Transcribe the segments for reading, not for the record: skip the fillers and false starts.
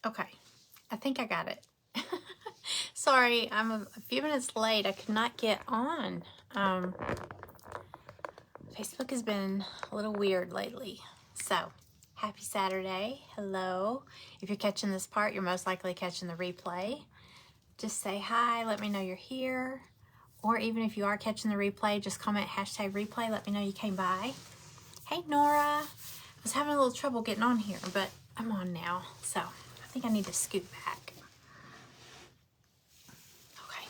Okay, I think I got it. Sorry, I'm a few minutes late. I could not get on. Facebook has been a little weird lately. So, happy Saturday. Hello. If you're catching this part, you're most likely catching the replay. Just say hi, let me know you're here. Or even if you are catching the replay, just comment hashtag replay, let me know you came by. Hey, Nora. I was having a little trouble getting on here, but I'm on now. So, I think I need to scoot back. Okay.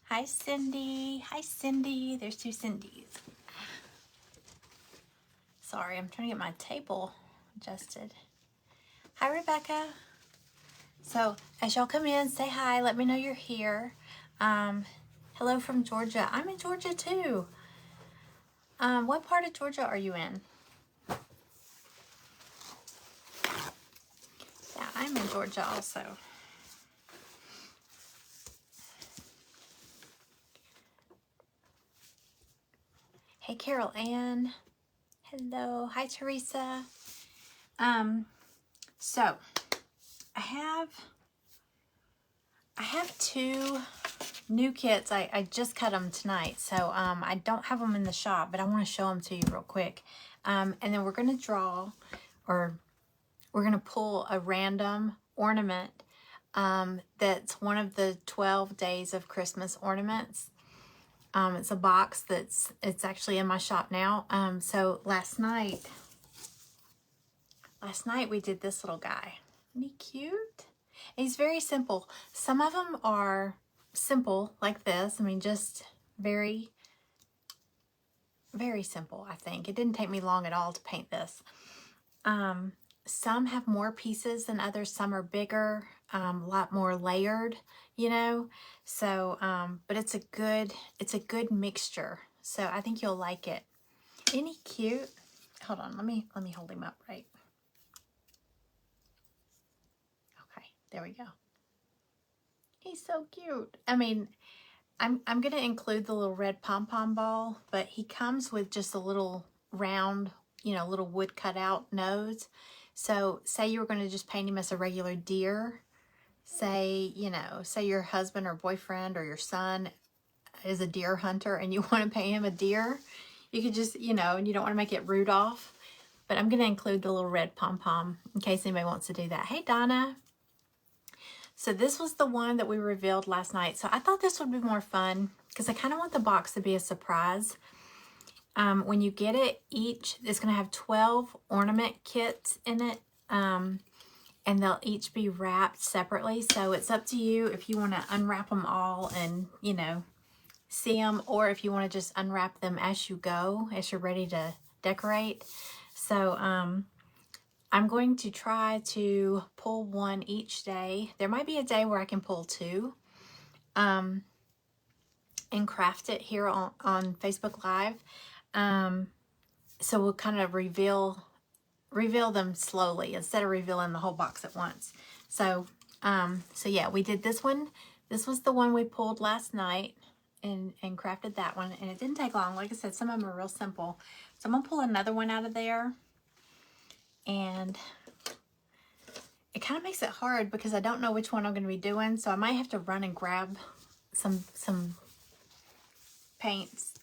Hi, Cindy. Hi, Cindy. There's two Cindys. Sorry, I'm trying to get my table adjusted. Hi, Rebecca. So, as y'all come in, say hi. Let me know you're here. Hello from Georgia. I'm in Georgia, too. What part of Georgia are you in? Yeah, I'm in Georgia also. Hey, Carol Ann. Hello. Hi, Teresa. So I have two new kits. I just cut them tonight, so I don't have them in the shop, but I want to show them to you real quick. And then we're going to draw, or we're going to pull a random ornament that's one of the 12 Days of Christmas ornaments. It's a box it's actually in my shop now. So last night we did this little guy. Isn't he cute? And he's very simple. Some of them are simple like this. I mean, just very, very simple, I think. It didn't take me long at all to paint this. Some have more pieces than others. Some are bigger, a lot more layered, you know. So, but it's a good mixture. So I think you'll like it. Isn't he cute? Hold on, let me hold him up right. Okay, there we go. He's so cute. I mean, I'm gonna include the little red pom-pom ball, but he comes with just a little round, you know, little wood cutout nose. So say you were going to just paint him as a regular deer. Say, you know, say your husband or boyfriend or your son is a deer hunter and you want to paint him a deer. You could just, you know, and you don't want to make it Rudolph. But I'm going to include the little red pom-pom in case anybody wants to do that. Hey, Donna. So this was the one that we revealed last night. So I thought this would be more fun because I kind of want the box to be a surprise. When you get it, each is going to have 12 ornament kits in it. And they'll each be wrapped separately. So it's up to you if you want to unwrap them all and, you know, see them, or if you want to just unwrap them as you go, as you're ready to decorate. So I'm going to try to pull one each day. There might be a day where I can pull two and craft it here on Facebook Live. So we'll kind of reveal them slowly instead of revealing the whole box at once. So so yeah, we did this one. This was the one we pulled last night and crafted that one, and it didn't take long. Like I said, some of them are real simple. So I'm gonna pull another one out of there, and it kind of makes it hard because I don't know which one I'm going to be doing, so I might have to run and grab some paints,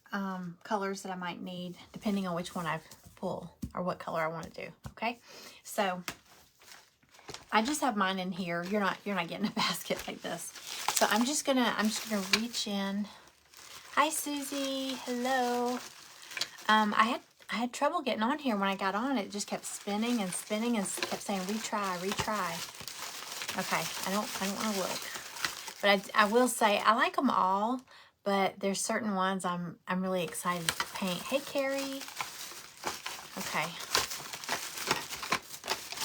colors that I might need depending on which one I pull or what color I want to do. Okay, so I just have mine in here. You're not getting a basket like this. So I'm just gonna reach in. Hi, Susie. Hello. I had trouble getting on here when I got on. It just kept spinning and spinning and kept saying retry. Okay, I don't want to look, but I will say I like them all, but there's certain ones I'm really excited to paint. Hey, Carrie. Okay.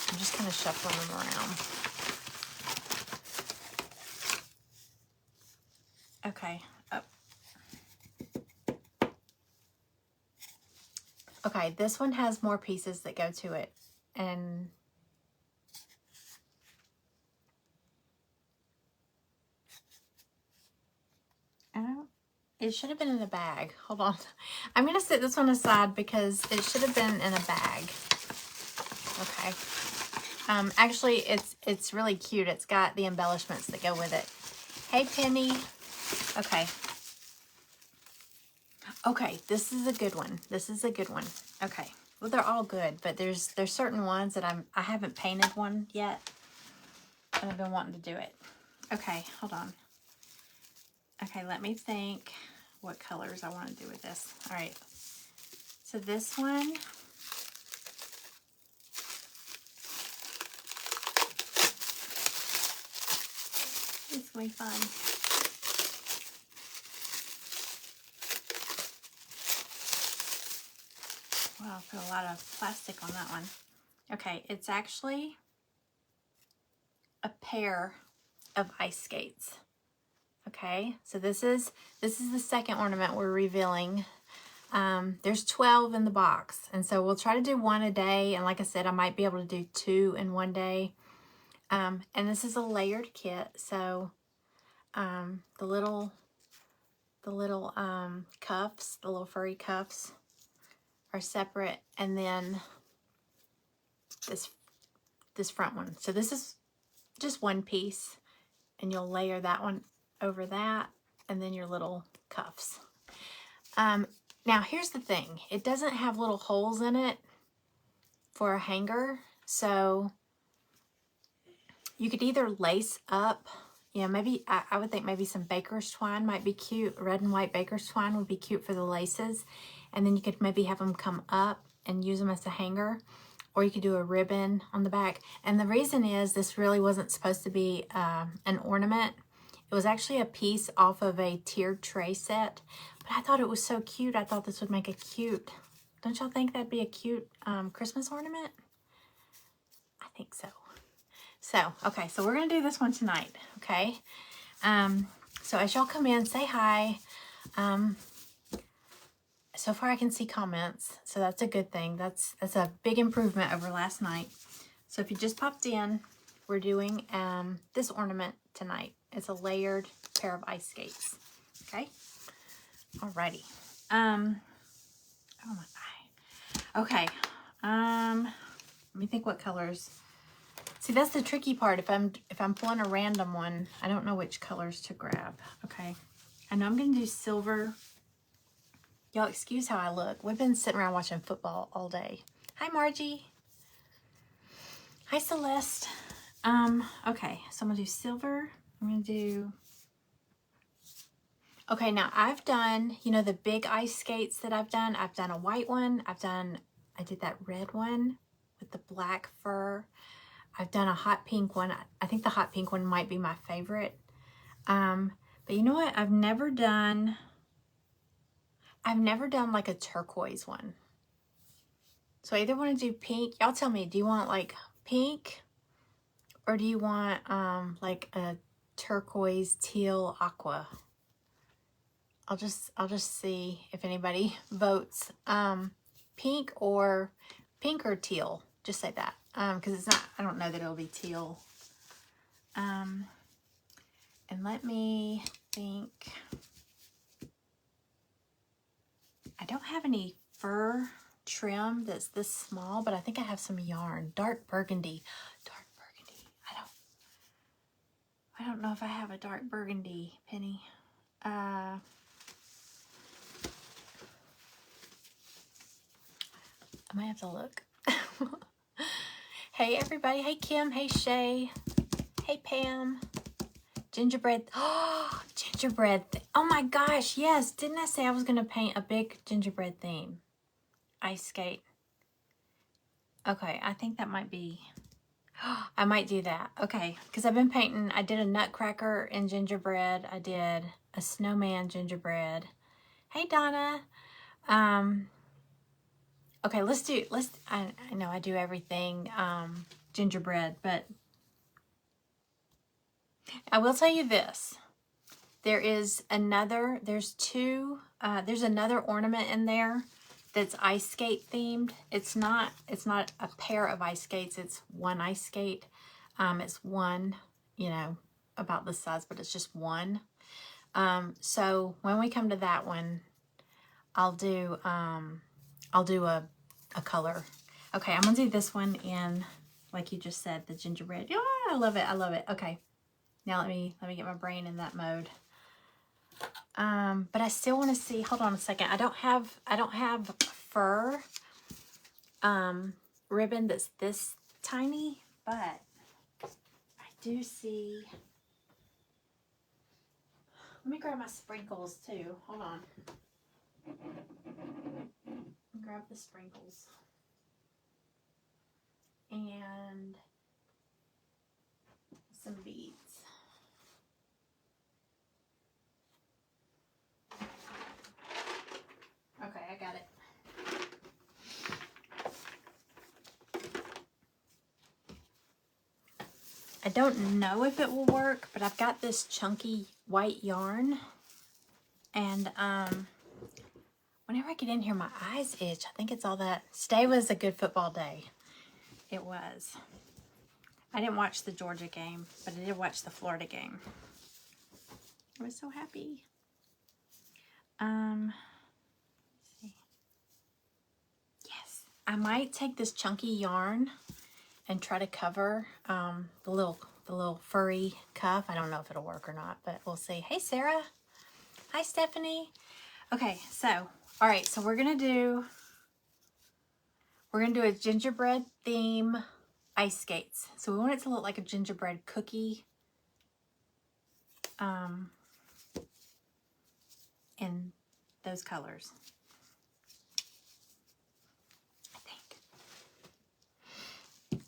I'm just kind of shuffling them around. Okay. Oh. Okay, this one has more pieces that go to it, and It should have been in a bag. Hold on. I'm going to set this one aside because it should have been in a bag. Okay. Actually, it's really cute. It's got the embellishments that go with it. Hey, Penny. Okay. Okay, this is a good one. This is a good one. Okay. Well, they're all good, but there's certain ones that I haven't painted one yet. And I've been wanting to do it. Okay, hold on. Okay, let me think what colors I want to do with this. All right. So this one, it's going to be fun. Wow, I put a lot of plastic on that one. Okay, it's actually a pair of ice skates. Okay, so this is the second ornament we're revealing. There's 12 in the box, and so we'll try to do one a day. And like I said, I might be able to do 2 in one day. And this is a layered kit, so the little cuffs, the little furry cuffs, are separate, and then this front one. So this is just one piece, and you'll layer that one over that, and then your little cuffs. Now here's the thing. It doesn't have little holes in it for a hanger, so you could either lace up, maybe I would think maybe some baker's twine might be cute. Red and white baker's twine would be cute for the laces, and then you could maybe have them come up and use them as a hanger, or you could do a ribbon on the back. And the reason is this really wasn't supposed to be an ornament. It was actually a piece off of a tiered tray set, but I thought it was so cute. I thought this would make a cute, don't y'all think that'd be a cute Christmas ornament? I think so. So, okay, so we're gonna do this one tonight, okay? So as y'all come in, say hi. So far I can see comments, so that's a good thing. That's a big improvement over last night. So if you just popped in, we're doing this ornament tonight. It's a layered pair of ice skates, okay? Alrighty. Oh my eye. Okay. Let me think what colors. See, that's the tricky part. If I'm pulling a random one, I don't know which colors to grab. Okay. I know I'm gonna do silver. Y'all excuse how I look. We've been sitting around watching football all day. Hi, Margie. Hi, Celeste. Okay, so I'm gonna do silver. I'm gonna do, okay, now I've done, the big ice skates that I've done a white one. I did that red one with the black fur. I've done a hot pink one. I think the hot pink one might be my favorite. But you know what? I've never done like a turquoise one. So I either want to do pink. Y'all tell me, do you want like pink, or do you want like a turquoise, teal, aqua? I'll just see if anybody votes pink or teal. Just say that, because it's not, I don't know that it'll be teal. And let me think. I don't have any fur trim that's this small, but I think I have some yarn. Dark burgundy. Dark burgundy. I don't know if I have a dark burgundy, Penny. I might have to look. Hey, everybody. Hey, Kim. Hey, Shay. Hey, Pam. Gingerbread. Oh, gingerbread. Oh, my gosh. Yes. Didn't I say I was going to paint a big gingerbread theme? Ice skate. Okay. I think that might be... I might do that. Okay. Because I've been painting... I did a nutcracker in gingerbread. I did a snowman gingerbread. Hey, Donna. Okay, I know I do everything gingerbread, but I will tell you this. There's another ornament in there that's ice skate themed. It's not a pair of ice skates, it's one ice skate. It's one, about this size, but it's just one. So when we come to that one, I'll do a color. Okay, I'm gonna do this one in, like you just said, the gingerbread. Oh, I love it. I love it. Okay, now let me get my brain in that mode. But I still want to see. Hold on a second. I don't have fur ribbon that's this tiny, but I do see. Let me grab my sprinkles too. Hold on. Grab the sprinkles. And some beads. Okay, I got it. I don't know if it will work, but I've got this chunky white yarn. And whenever I get in here, my eyes itch. I think it's all that. Today was a good football day. It was. I didn't watch the Georgia game, but I did watch the Florida game. I was so happy. Let's see. Yes, I might take this chunky yarn and try to cover the little furry cuff. I don't know if it'll work or not, but we'll see. Hey, Sarah. Hi, Stephanie. Okay, so all right, so we're gonna do a gingerbread theme ice skates. So we want it to look like a gingerbread cookie. In those colors. I think.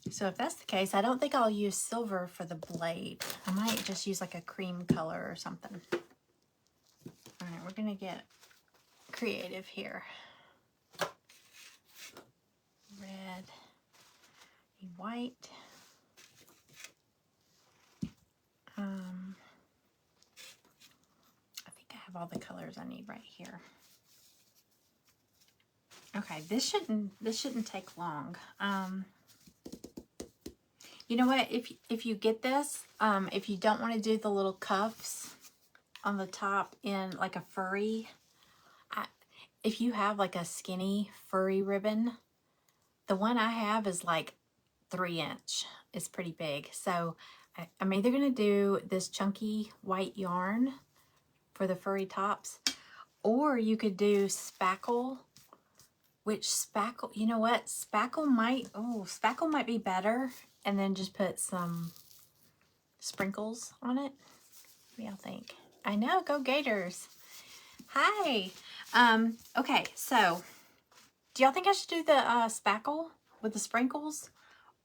So if that's the case, I don't think I'll use silver for the blade. I might just use like a cream color or something. All right, we're gonna get creative here. Red, white. I think I have all the colors I need right here. Okay, this shouldn't take long. You know what? If you get this, if you don't want to do the little cuffs on the top in like a furry, if you have like a skinny furry ribbon, the one I have is like 3-inch. It's pretty big. So I'm either going to do this chunky white yarn for the furry tops, or you could do spackle, which spackle, you know what? Spackle might be better, and then just put some sprinkles on it. What do y'all think? I know, go Gators. Hi. Okay, so do y'all think I should do the spackle with the sprinkles?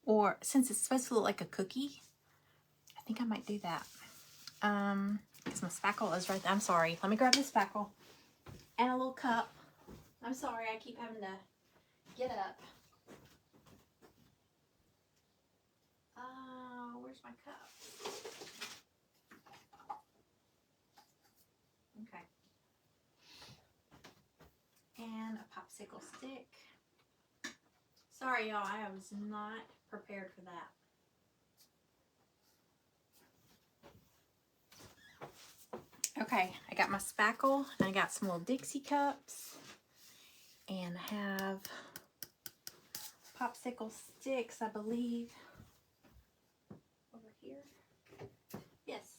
Or since it's supposed to look like a cookie, I think I might do that. Because my spackle is right there. I'm sorry. Let me grab the spackle and a little cup. I'm sorry, I keep having to get up. Where's my cup? Okay. And a popsicle stick. Sorry, y'all, I was not prepared for that. Okay, I got my spackle, and I got some little Dixie cups, and I have popsicle sticks, I believe, over here. Yes.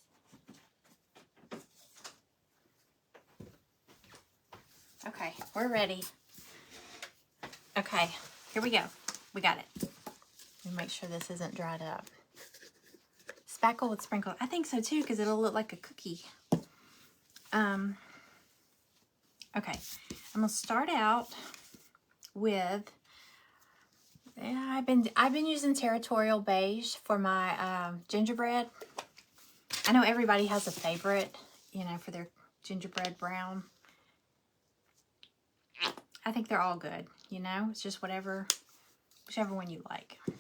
Okay, we're ready. Okay, here we go. We got it. Let me make sure this isn't dried up. Spackle with sprinkle. I think so too, because it'll look like a cookie. Okay, I'm gonna start out with. I've been using Territorial Beige for my gingerbread. I know everybody has a favorite, you know, for their gingerbread brown. I think they're all good, you know. It's just whichever one you like. All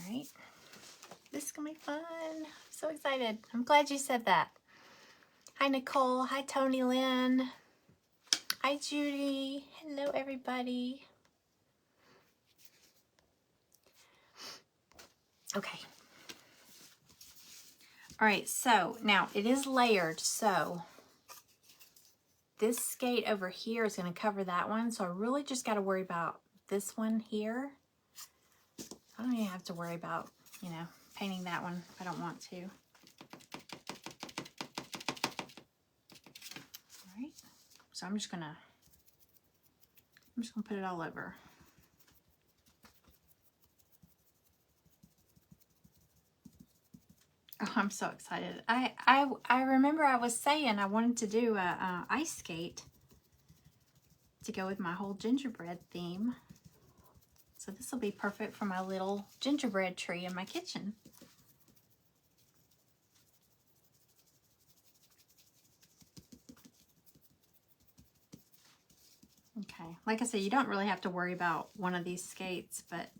right, this is gonna be fun. I'm so excited. I'm glad you said that. Hi, Nicole. Hi, Tony Lynn. Hi, Judy. Hello, everybody. Okay. All right, so now it is layered, so this skate over here is going to cover that one, so I really just got to worry about this one here. I don't even have to worry about, you know, painting that one if I don't want to. All right, so I'm just gonna put it all over. Oh, I'm so excited. I remember I was saying I wanted to do a ice skate to go with my whole gingerbread theme. So this will be perfect for my little gingerbread tree in my kitchen. Okay, like I said, you don't really have to worry about one of these skates, but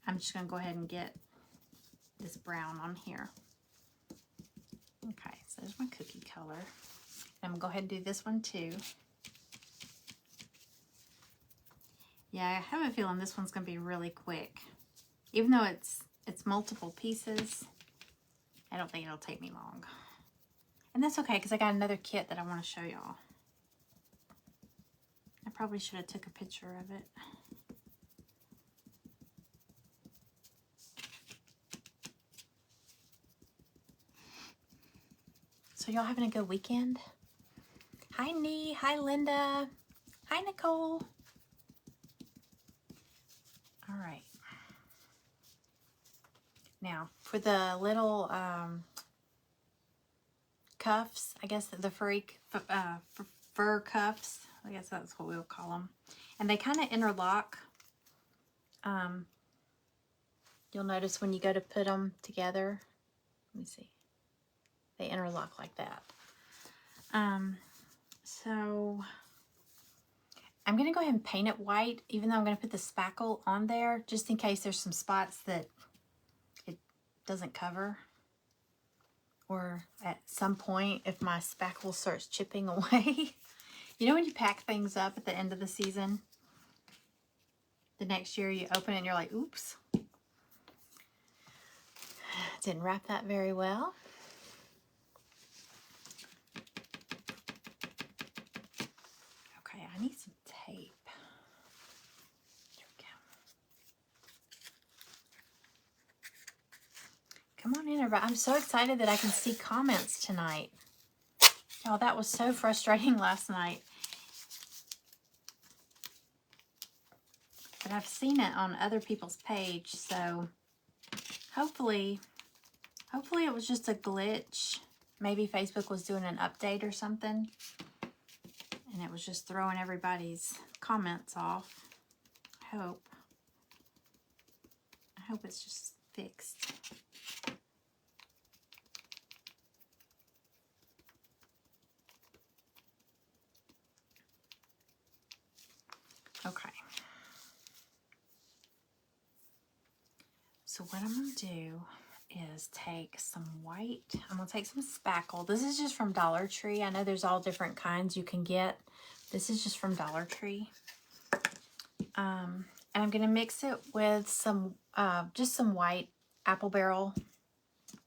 I'm just gonna go ahead and get this brown on here. Okay, so there's my cookie color. I'm gonna go ahead and do this one too. Yeah, I have a feeling this one's gonna be really quick. Even though it's multiple pieces, I don't think it'll take me long. And that's okay, because I got another kit that I want to show y'all. I probably should have took a picture of it. So y'all having a good weekend? Hi, Nee. Hi, Linda. Hi, Nicole. All right. Now, for the little cuffs, I guess the fur cuffs, I guess that's what we'll call them. And they kind of interlock. You'll notice when you go to put them together. Let me see. They interlock like that. So I'm going to go ahead and paint it white, even though I'm going to put the spackle on there, just in case there's some spots that it doesn't cover. Or at some point, if my spackle starts chipping away. You know when you pack things up at the end of the season? The next year you open it and you're like, oops. Didn't wrap that very well. Okay, I need some tape. There we go. Come on in, everybody. I'm so excited that I can see comments tonight. Oh, that was so frustrating last night. But I've seen it on other people's page, so hopefully it was just a glitch. Maybe Facebook was doing an update or something, and it was just throwing everybody's comments off. I hope it's just fixed. Okay. So what I'm going to do is take some white. I'm going to take some spackle. This is just from Dollar Tree. I know there's all different kinds you can get. This is just from Dollar Tree. And I'm going to mix it with some, just some white apple barrel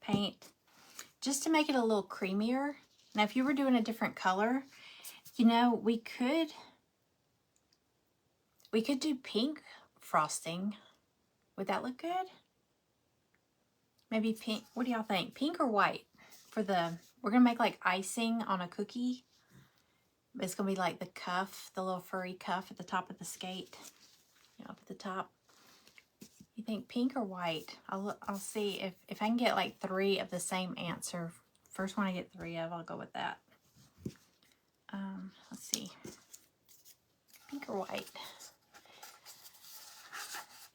paint, just to make it a little creamier. Now, if you were doing a different color, you know, we could do pink frosting. Would that look good? Maybe pink. What do y'all think? Pink or white? We're going to make like icing on a cookie. It's going to be like the cuff, the little furry cuff at the top of the skate. You know, up at the top. You think pink or white? I'll see if I can get like 3 of the same answer. First one I get 3 of, I'll go with that. Let's see. Pink or white?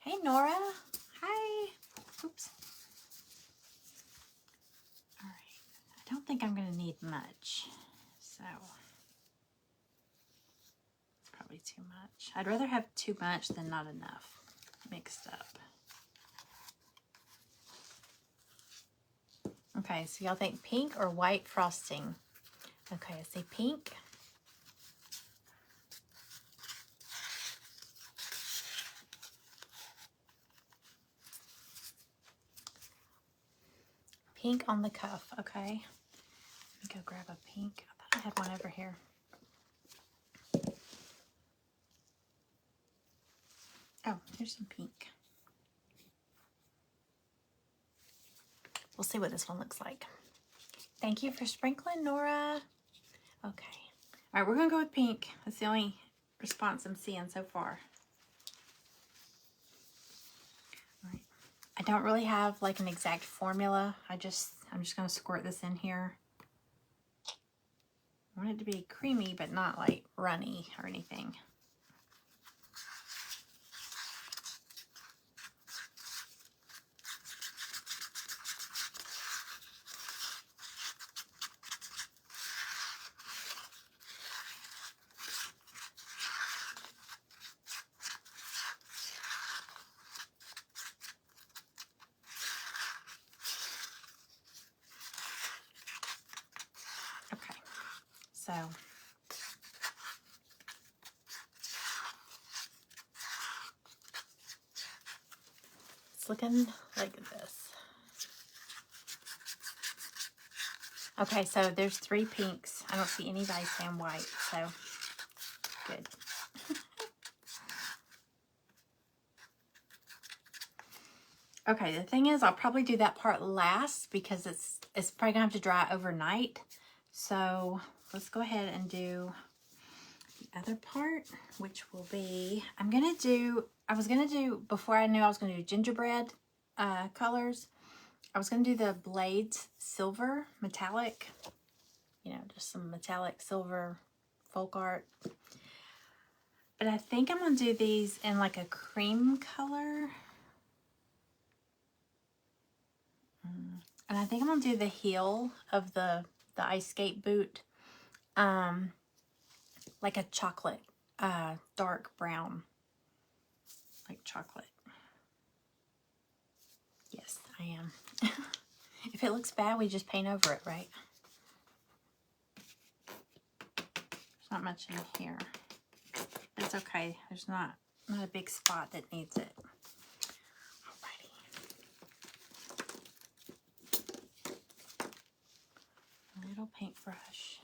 Hey, Nora. Hi. Oops. All right. I don't think I'm going to need much. So, it's probably too much. I'd rather have too much than not enough mixed up. Okay, so y'all think pink or white frosting? Okay, I say pink. Pink on the cuff, okay. Let me go grab a pink. I thought I had one over here. Oh, here's some pink. We'll see what this one looks like. Thank you for sprinkling, Nora. Okay. All right, we're going to go with pink. That's the only response I'm seeing so far. All right. I don't really have like an exact formula. I'm just going to squirt this in here. I want it to be creamy, but not like runny or anything. Okay, so it's looking like this. Okay, so there's 3 pinks. I don't see anybody saying white, so good. Okay, the thing is, I'll probably do that part last because it's probably gonna have to dry overnight. So let's go ahead and do the other part, which will be, I was gonna do, before I knew I was gonna do gingerbread colors, I was gonna do the blades silver, metallic, you know, just some metallic silver folk art. But I think I'm gonna do these in like a cream color. And I think I'm gonna do the heel of the ice skate boot, like a chocolate, dark brown, like chocolate. Yes, I am. If it looks bad, we just paint over it, right? There's not much in here. It's okay. There's not a big spot that needs it. A little paintbrush.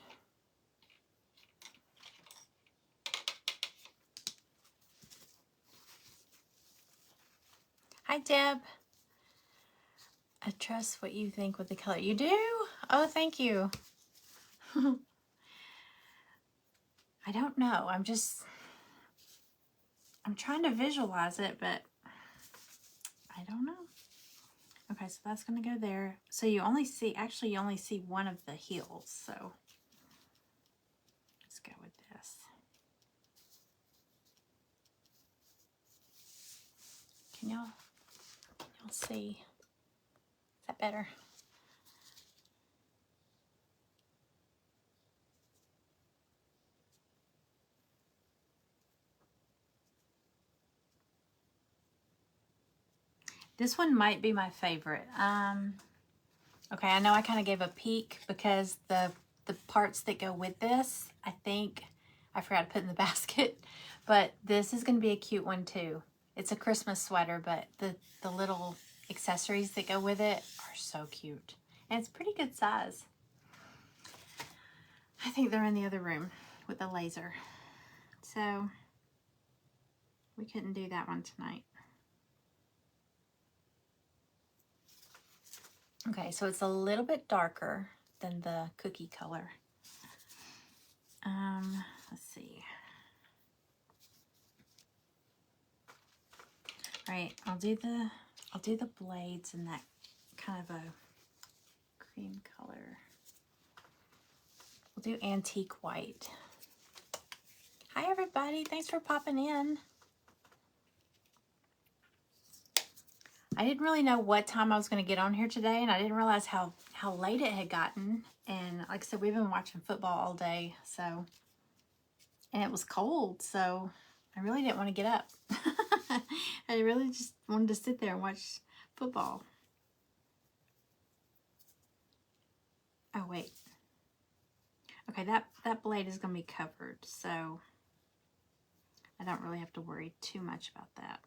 Hi, Deb. I trust what you think with the color. You do? Oh, thank you. I don't know. I'm trying to visualize it, but I don't know. Okay, so that's going to go there. So you only see, actually you only see one of the heels. So let's go with this. Can y'all see? Is that better? This one might be my favorite. Okay, I know I kind of gave a peek because the parts that go with this, I think I forgot to put in the basket, but this is going to be a cute one too. It's a Christmas sweater, but the little accessories that go with it are so cute. And it's pretty good size. I think they're in the other room with the laser. So we couldn't do that one tonight. Okay, so it's a little bit darker than the cookie color. Let's see. All right, I'll do the blades in that kind of a cream color. We'll do antique white. Hi everybody, thanks for popping in. I didn't really know what time I was going to get on here today, and I didn't realize how late it had gotten. And like I said, we've been watching football all day, so, and it was cold, so I really didn't want to get up. I really just wanted to sit there and watch football. Oh, wait. Okay, that blade is going to be covered, so I don't really have to worry too much about that.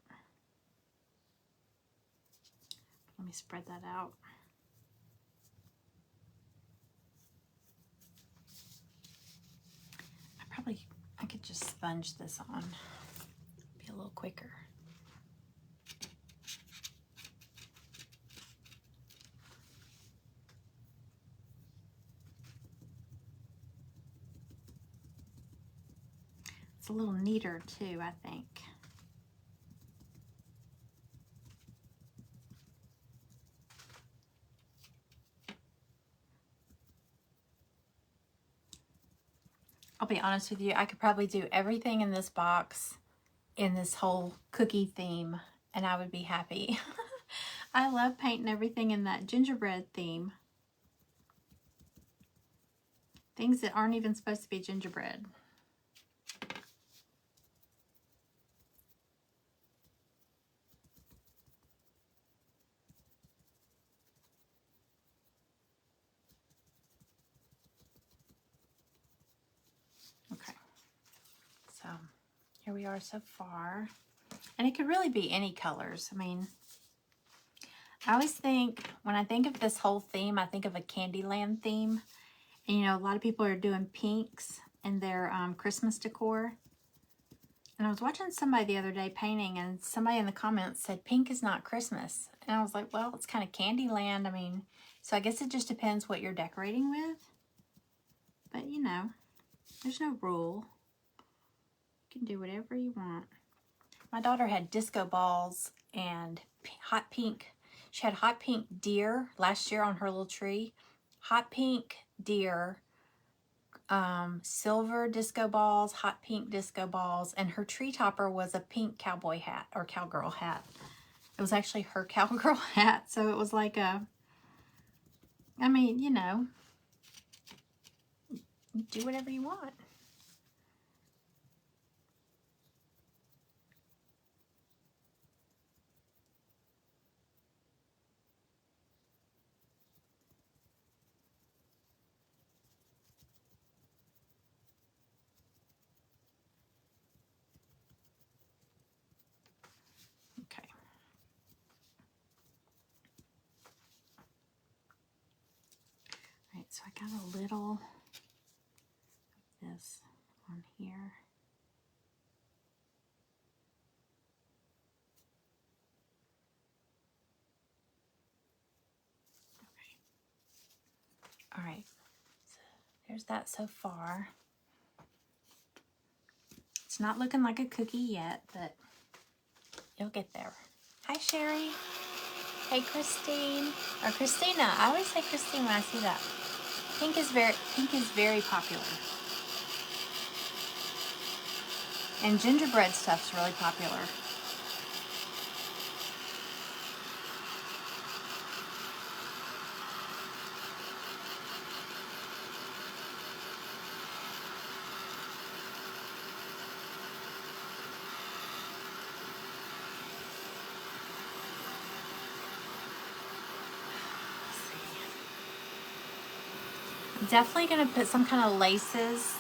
Let me spread that out. I could just sponge this on. Be a little quicker. It's a little neater too, I think. I'll be honest with you, I could probably do everything in this box in this whole cookie theme and I would be happy. I love painting everything in that gingerbread theme. Things that aren't even supposed to be gingerbread. Okay, so here we are so far. And it could really be any colors. I mean, I always think, when I think of this whole theme, I think of a Candyland theme. And you know, a lot of people are doing pinks in their Christmas decor. And I was watching somebody the other day painting, and somebody in the comments said, pink is not Christmas. And I was like, well, it's kind of Candyland. I mean, so I guess it just depends what you're decorating with. But, you know, there's no rule. You can do whatever you want. My daughter had disco balls and hot pink. She had hot pink deer last year on her little tree. Hot pink deer, silver disco balls, hot pink disco balls, and her tree topper was a pink cowboy hat or cowgirl hat. It was actually her cowgirl hat, so it was like a, I mean, you know, do whatever you want. Okay. All right, so I got a little of this on here. All right, so there's that so far. It's not looking like a cookie yet, but you'll get there. Hi, Sherry. Hey, Christine. Or Christina. I always say Christine when I see that. Pink is very popular. And gingerbread stuff's really popular. Definitely going to put some kind of laces.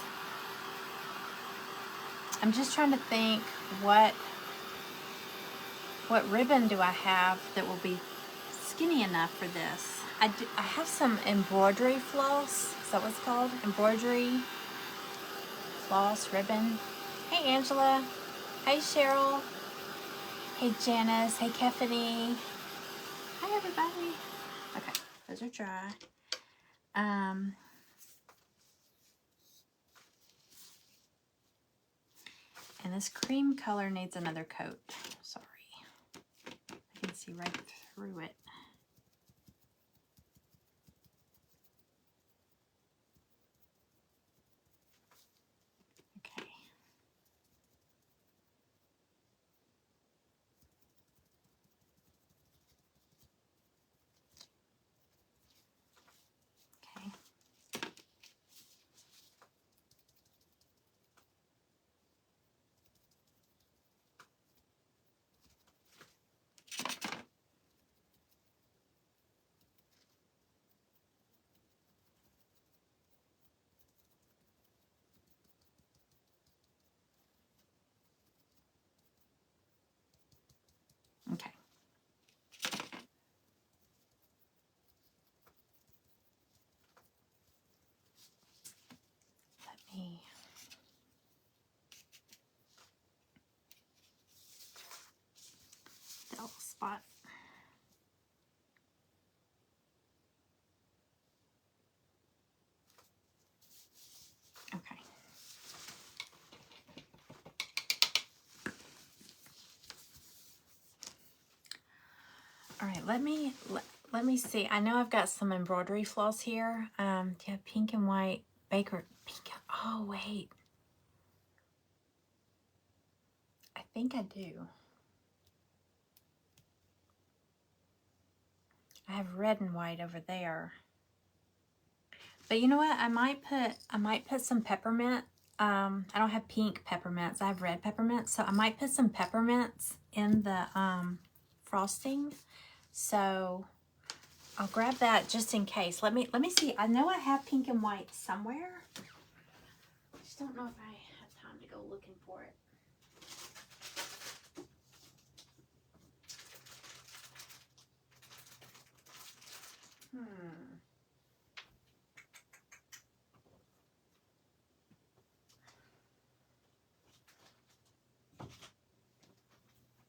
I'm just trying to think what ribbon do I have that will be skinny enough for this. I have some embroidery floss. Is that what it's called? Embroidery floss ribbon. Hey, Angela. Hey, Cheryl. Hey, Janice. Hey, Kefany. Hi, everybody. Okay, those are dry. And this cream color needs another coat. Sorry. I can see right through it. Okay. Okay. let me see. I know I've got some embroidery floss here. Do you have pink and white baker? Pink. Oh wait, I think I do. I have red and white over there. But you know what? I might put some peppermint. I don't have pink peppermints. I have red peppermints. So I might put some peppermints in the frosting. So I'll grab that just in case. Let me see. I know I have pink and white somewhere. I just don't know if I have time to go looking for it.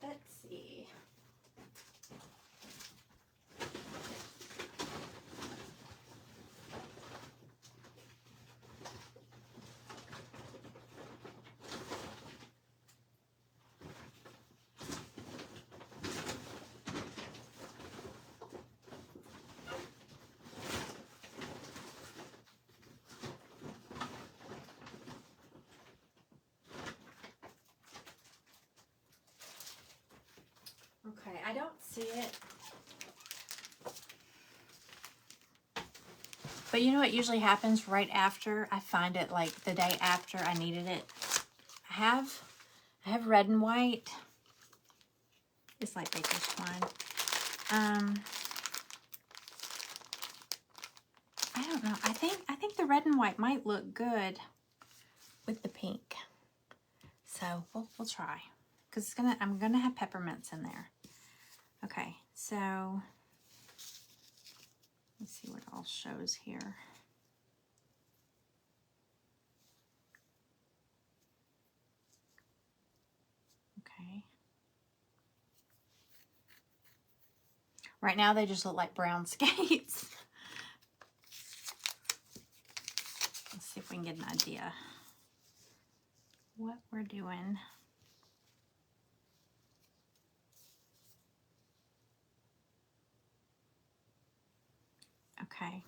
Let's see. Okay, I don't see it. But you know what usually happens right after I find it, like the day after I needed it? I have red and white. It's like baker's twine. I don't know. I think the red and white might look good with the pink. So we'll try. Because I'm gonna have peppermints in there. Okay, so let's see what it all shows here. Okay. Right now they just look like brown skates. Let's see if we can get an idea what we're doing. Okay.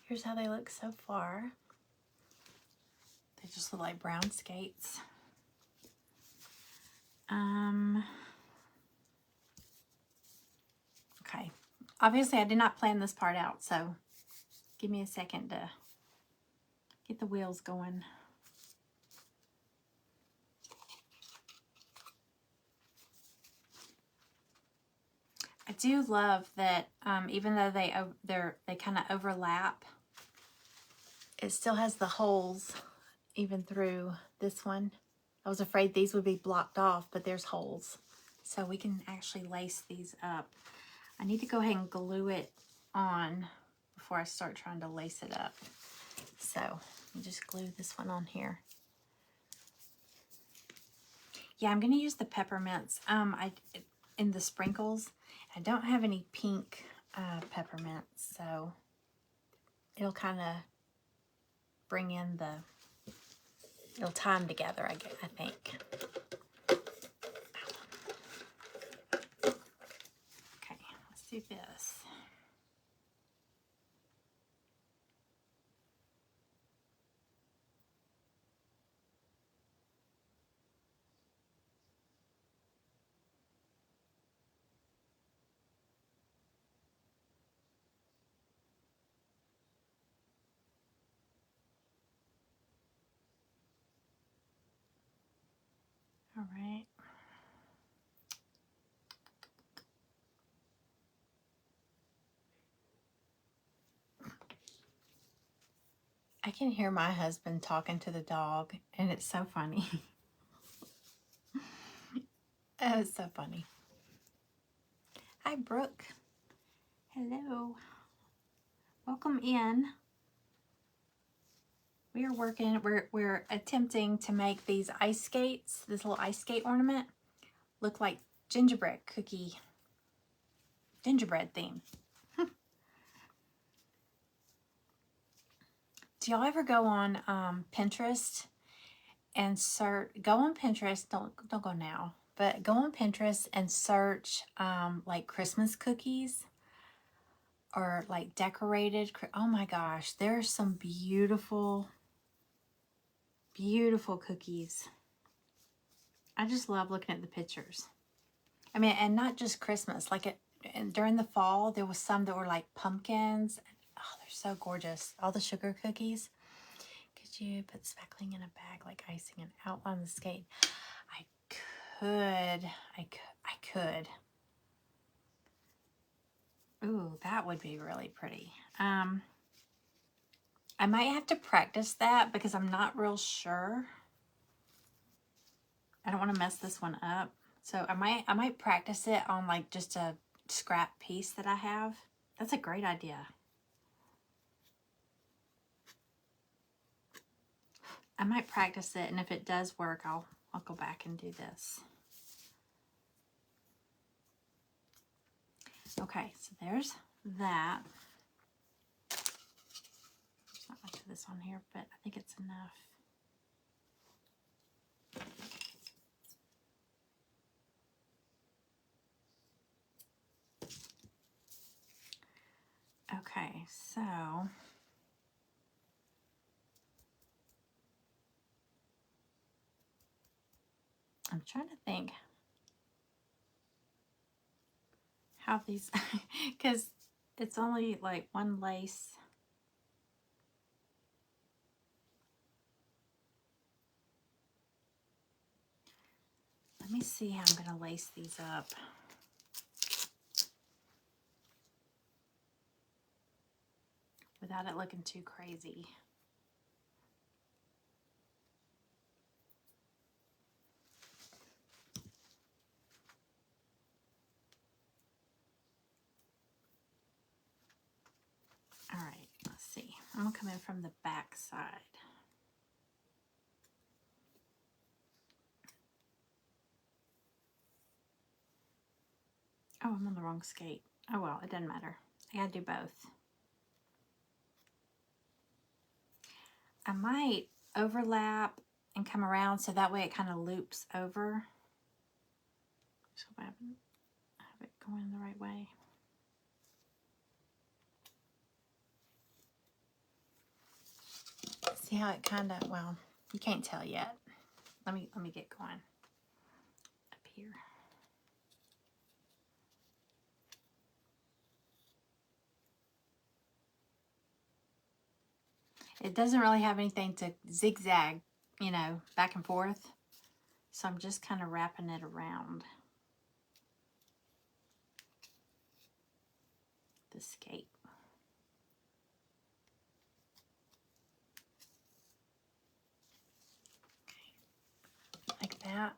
Here's how they look so far. They just look like brown skates. Okay. Obviously, I did not plan this part out, so give me a second to get the wheels going. I do love that even though they kind of overlap, it still has the holes even through this one. I was afraid these would be blocked off, but there's holes. So we can actually lace these up. I need to go ahead and glue it on before I start trying to lace it up. So I'll just glue this one on here. Yeah, I'm going to use the peppermints in the sprinkles. I don't have any pink peppermints, so it'll kind of bring in it'll tie them together, I think. Okay, let's do this. All right. I can hear my husband talking to the dog, and it's so funny. Oh, it's so funny. Hi, Brooke. Hello. Welcome in. We are working, we're attempting to make these ice skates, this little ice skate ornament, look like gingerbread theme. Do y'all ever go on Pinterest and search, go on Pinterest, don't go now, but go on Pinterest and search like Christmas cookies or like decorated. Oh my gosh, there are some beautiful, beautiful cookies. I just love looking at the pictures. I mean, and not just Christmas, like and during the fall, there was some that were like pumpkins. Oh, they're so gorgeous. All the sugar cookies. Could you put speckling in a bag like icing and outline the skate? I could. I could. Ooh, that would be really pretty. I might have to practice that because I'm not real sure. I don't want to mess this one up. So I might practice it on like just a scrap piece that I have. That's a great idea. I might practice it, and if it does work, I'll go back and do this. Okay, so there's that. There's not much of this on here, but I think it's enough. Okay, so I'm trying to think how these, because it's only like one lace. Let me see how I'm going to lace these up. Without it looking too crazy. All right, let's see. I'm going to come in from the back side. Oh, I'm on the wrong skate. Oh well, it doesn't matter. I gotta do both. I might overlap and come around so that way it kind of loops over. So I have it going the right way. See how it kind of, well, you can't tell yet. Let me get going up here. It doesn't really have anything to zigzag, you know, back and forth. So I'm just kind of wrapping it around the skate. Okay. Like that.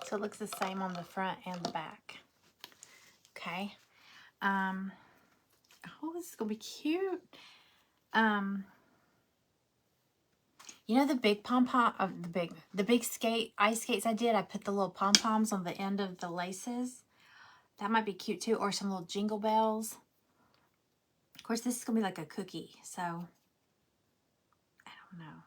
So it looks the same on the front and the back. Okay. Oh, this is gonna be cute. You know the big pom-pom of the big ice skates I did? I put the little pom-poms on the end of the laces. That might be cute too, or some little jingle bells. Of course, this is gonna be like a cookie, so I don't know.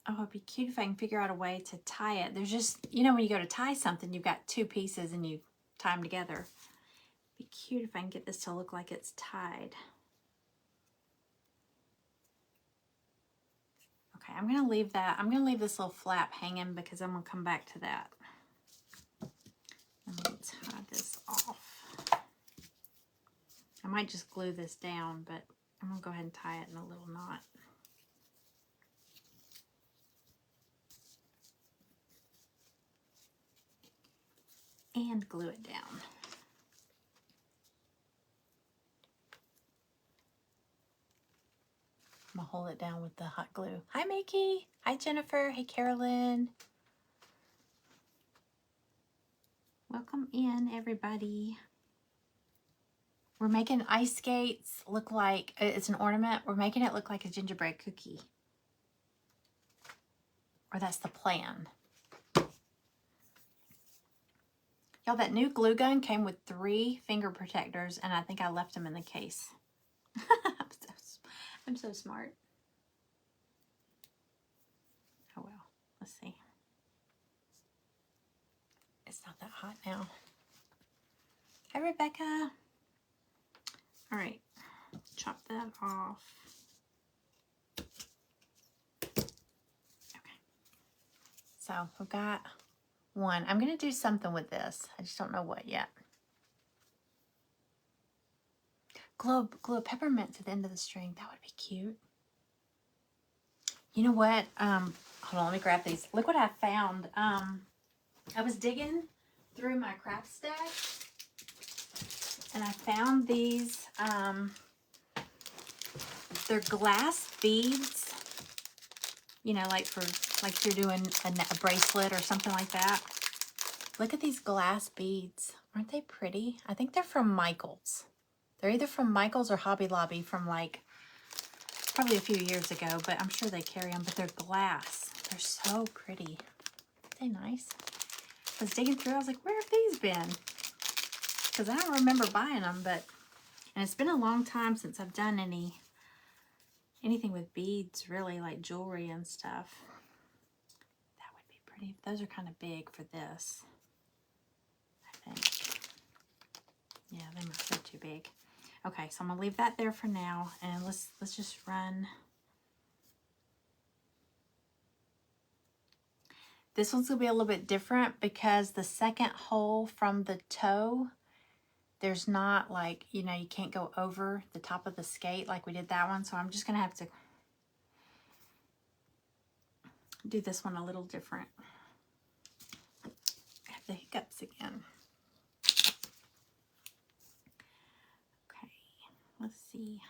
Oh, it'd be cute if I can figure out a way to tie it. There's just, you know, when you go to tie something, you've got two pieces and you tie them together. It'd be cute if I can get this to look like it's tied. Okay, I'm going to leave that. I'm going to leave this little flap hanging because I'm going to come back to that. I'm going to tie this off. I might just glue this down, but I'm going to go ahead and tie it in a little knot. And glue it down. I'm going to hold it down with the hot glue. Hi, Mickey. Hi, Jennifer. Hey, Carolyn. Welcome in, everybody. We're making ice skates look like, it's an ornament. We're making it look like a gingerbread cookie. Or that's the plan. Y'all, that new glue gun came with 3 finger protectors, and I think I left them in the case. I'm so smart. Let's see. It's not that hot now. Hi, Rebecca. All right, chop that off. Okay. So we've got one. I'm going to do something with this. I just don't know what yet. Glue a peppermint to the end of the string. That would be cute. You know what? Hold on, let me grab these. Look what I found. I was digging through my craft stack, and I found these. They're glass beads. You know, like if you're doing a bracelet or something like that. Look at these glass beads. Aren't they pretty? I think they're from Michael's. They're either from Michael's or Hobby Lobby from like probably a few years ago, but I'm sure they carry them, but they're glass. They're so pretty. Aren't they nice? I was digging through, I was like, where have these been? Because I don't remember buying them, and it's been a long time since I've done anything with beads, really, like jewelry and stuff. That would be pretty. Those are kind of big for this, I think. Yeah, they must be too big. Okay, so I'm gonna leave that there for now, and let's just run. This one's gonna be a little bit different because the second hole from the toe, there's not like, you know, you can't go over the top of the skate like we did that one. So I'm just gonna have to do this one a little different. I have the hiccups again. Okay, let's see.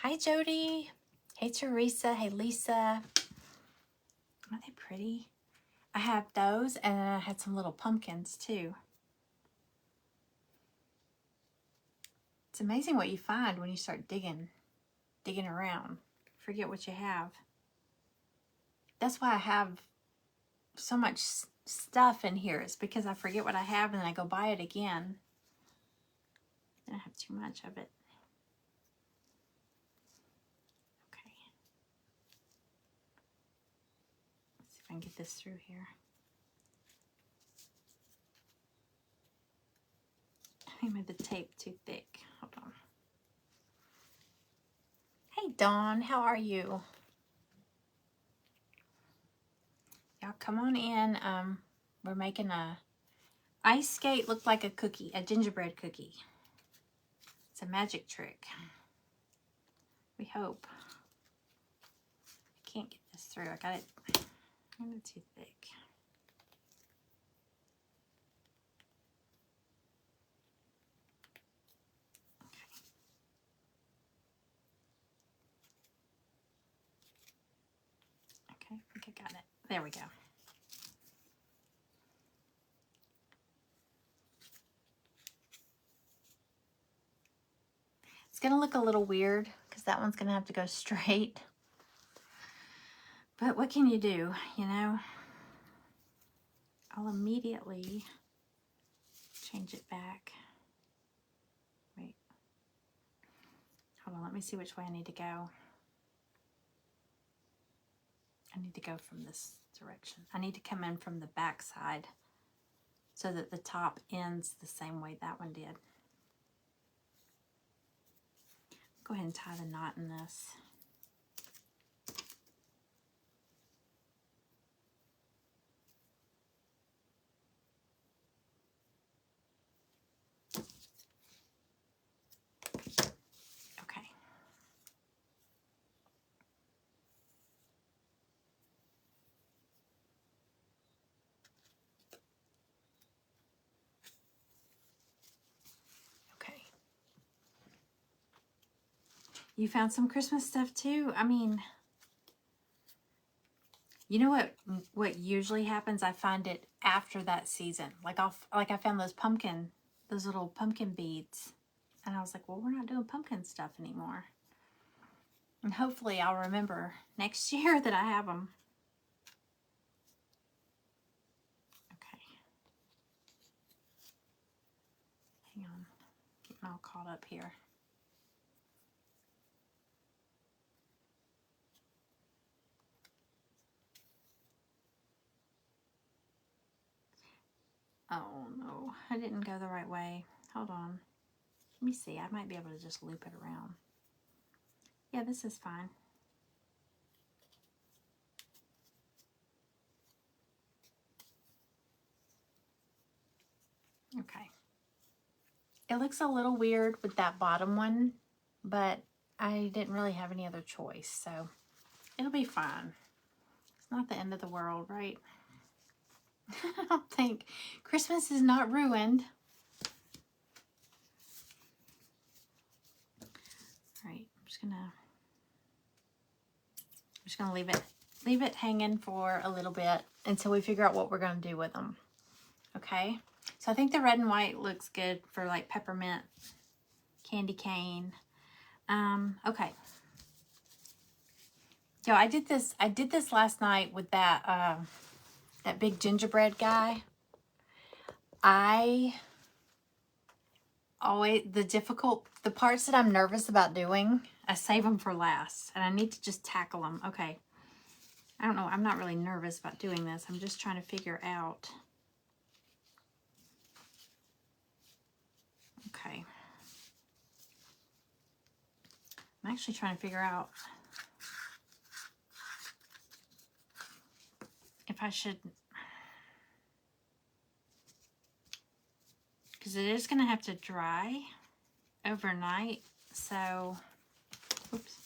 Hi, Jody. Hey, Teresa. Hey, Lisa. Aren't they pretty? I have those, and I had some little pumpkins, too. It's amazing what you find when you start digging around. Forget what you have. That's why I have so much stuff in here. It's because I forget what I have, and then I go buy it again. I don't have too much of it. Okay. Let's see if I can get this through here. I think I made the tape too thick. Hold on. Hey, Dawn. How are you? Y'all come on in. We're making a ice skate look like a cookie, a gingerbread cookie. It's a magic trick. We hope. I can't get this through. I got it a little too thick. Okay, I think I got it. There we go. It's gonna look a little weird because that one's gonna have to go straight. But what can you do, you know? I'll immediately change it back. Wait. Hold on, let me see which way I need to go. I need to go from this direction. I need to come in from the back side so that the top ends the same way that one did. Go ahead and tie the knot in this. Okay. Okay. You found some Christmas stuff too? I mean, you know what usually happens? I find it after that season. Like I found those little pumpkin beads. And I was like, well, we're not doing pumpkin stuff anymore. And hopefully I'll remember next year that I have them. Okay. Hang on. Getting all caught up here. I didn't go the right way. Hold on. Let me see. I might be able to just loop it around. Yeah, this is fine. Okay. It looks a little weird with that bottom one, but I didn't really have any other choice, so it'll be fine. It's not the end of the world, right? I don't think. Christmas is not ruined. All right, I'm just gonna leave it hanging for a little bit until we figure out what we're gonna do with them. Okay, so I think the red and white looks good for like peppermint, candy cane. Okay. So I did this last night with that that big gingerbread guy. I always, the parts that I'm nervous about doing, I save them for last, and I need to just tackle them. Okay. I don't know. I'm not really nervous about doing this. I'm just trying to figure out. Okay. I'm actually trying to figure out if I should, because it is going to have to dry overnight. So, oops.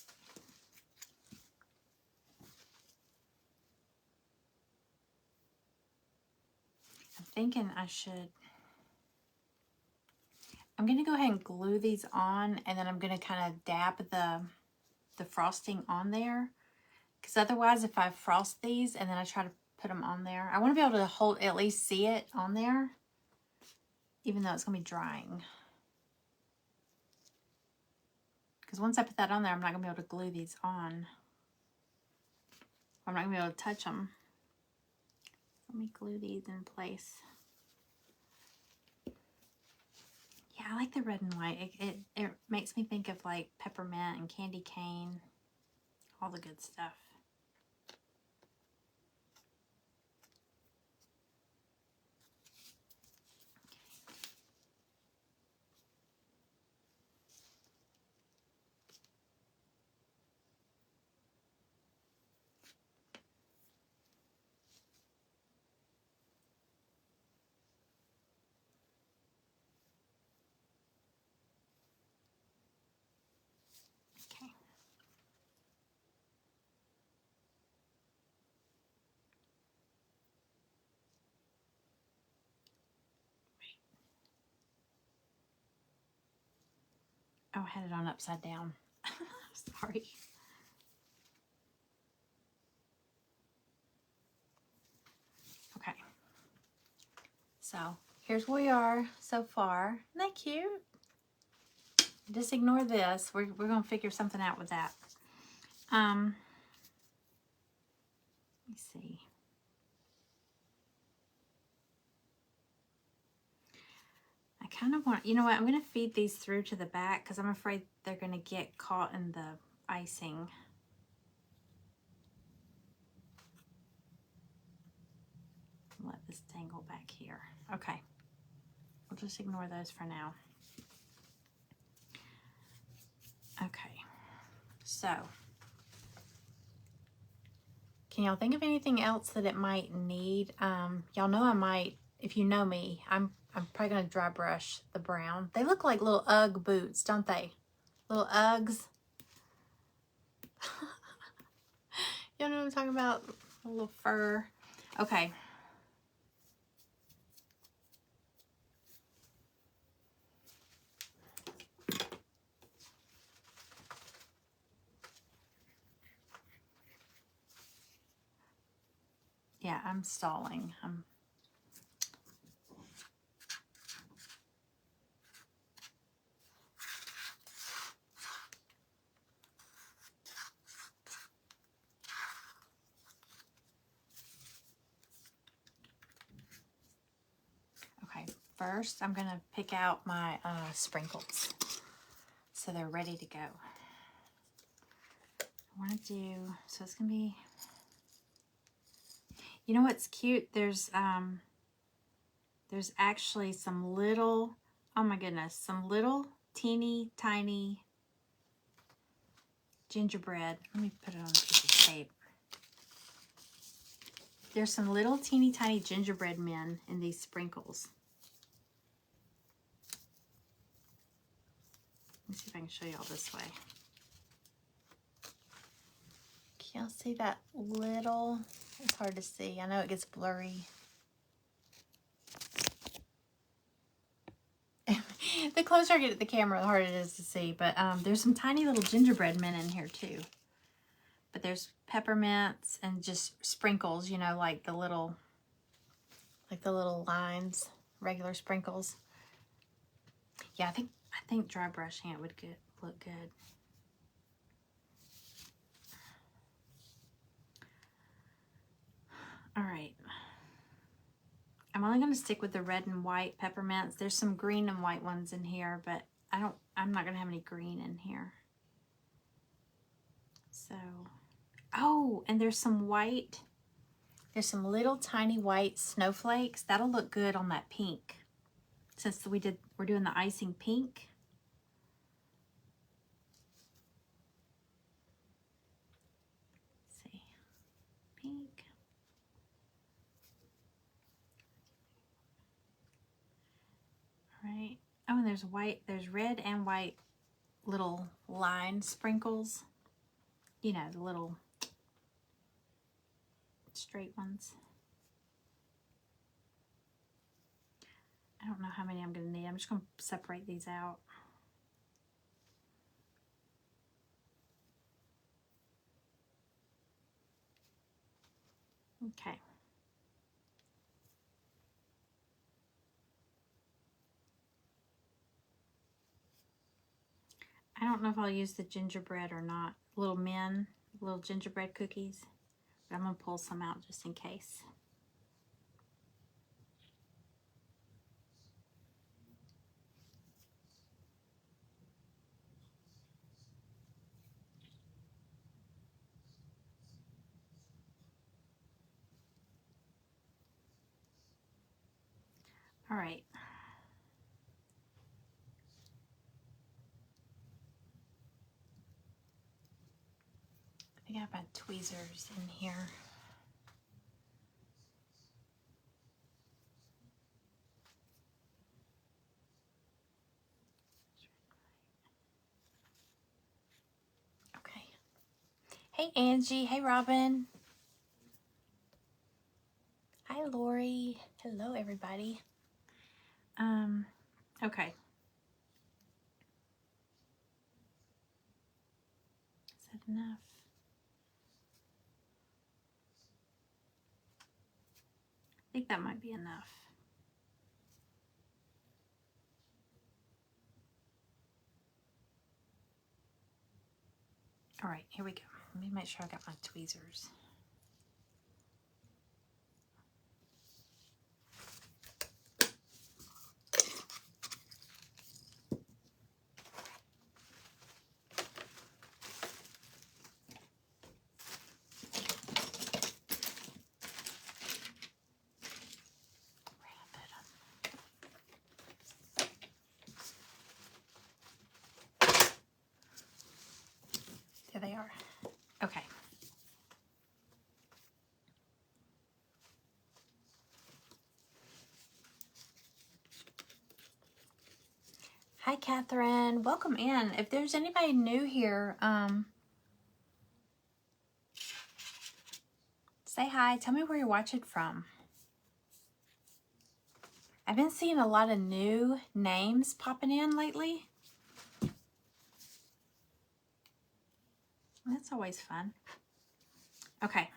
I'm thinking I'm going to go ahead and glue these on, and then I'm going to kind of dab the frosting on there. Because otherwise, if I frost these and then I try to put them on there, I want to be able to at least see it on there, even though it's going to be drying. Because once I put that on there, I'm not going to be able to glue these on. I'm not going to be able to touch them. Let me glue these in place. Yeah, I like the red and white. It makes me think of like peppermint and candy cane, all the good stuff. Okay. Oh, I had it on upside down. Sorry. Okay. So here's where we are so far. Isn't that cute? Just ignore this. We're going to figure something out with that. Let me see. I kind of want, you know what, I'm going to feed these through to the back because I'm afraid they're going to get caught in the icing. Let this dangle back here. Okay. We'll just ignore those for now. Okay. So, can y'all think of anything else that it might need? Y'all know I might, if you know me, I'm probably going to dry brush the brown. They look like little Ugg boots, don't they? Little Uggs. You know what I'm talking about? A little fur. Okay. Yeah, I'm stalling. Okay, first I'm going to pick out my sprinkles so they're ready to go. I want to do, so it's going to be, you know what's cute? There's There's actually some little, oh my goodness, some little teeny tiny gingerbread. Let me put it on a piece of tape. There's some little teeny tiny gingerbread men in these sprinkles. Let me see if I can show you all this way. Can y'all see that little? It's hard to see. I know it gets blurry. The closer I get at the camera, the harder it is to see. But there's some tiny little gingerbread men in here too. But there's peppermints and just sprinkles, you know, like the little lines, regular sprinkles. Yeah, I think dry brushing it would look good. All right. I'm only going to stick with the red and white peppermints. There's some green and white ones in here, but I'm not going to have any green in here. So, oh, and there's some white. There's some little tiny white snowflakes. That'll look good on that pink. Since we're doing the icing pink. Let's see. Pink. All right. Oh, and there's white. There's red and white little line sprinkles. You know, the little straight ones. I don't know how many I'm going to need. I'm just going to separate these out. Okay. I don't know if I'll use the gingerbread or not. Little gingerbread cookies. But I'm going to pull some out just in case. All right. I think I have my tweezers in here. Okay. Hey, Angie. Hey, Robin. Hi, Lori. Hello, everybody. Okay. Is that enough? I think that might be enough. All right, here we go. Let me make sure I got my tweezers. There they are. Okay. Hi, Catherine. Welcome in. If there's anybody new here, say hi. Tell me where you're watching from. I've been seeing a lot of new names popping in lately. That's always fun. Okay.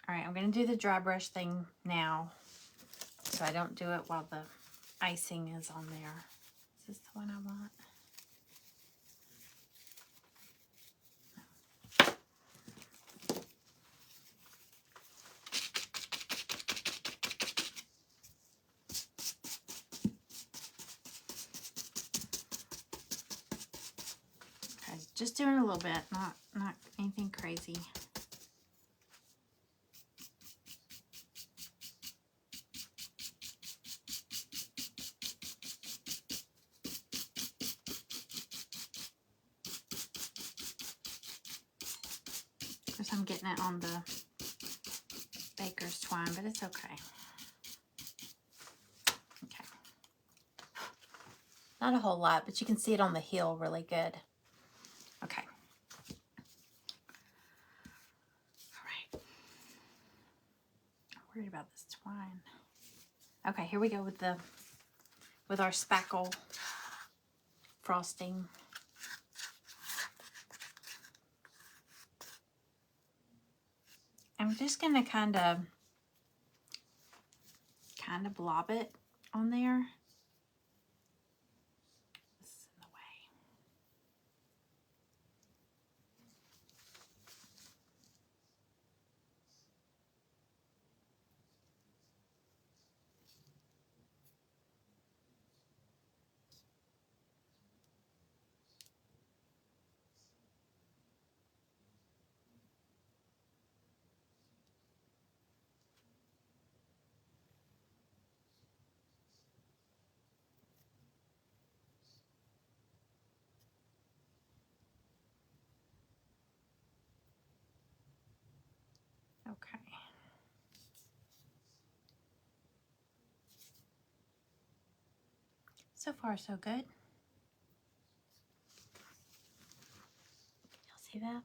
All right, I'm going to do the dry brush thing now, so I don't do it while the icing is on there. Is this the one I want? Okay, just doing a little bit, not anything crazy. course, I'm getting it on the baker's twine, but it's okay. Okay. Not a whole lot, but you can see it on the heel really good. Okay. All right. I'm worried about this twine. Okay, here we go with our spackle frosting. I'm just gonna kind of blob it on there. This is in the way. Okay. So far, so good. Y'all see that?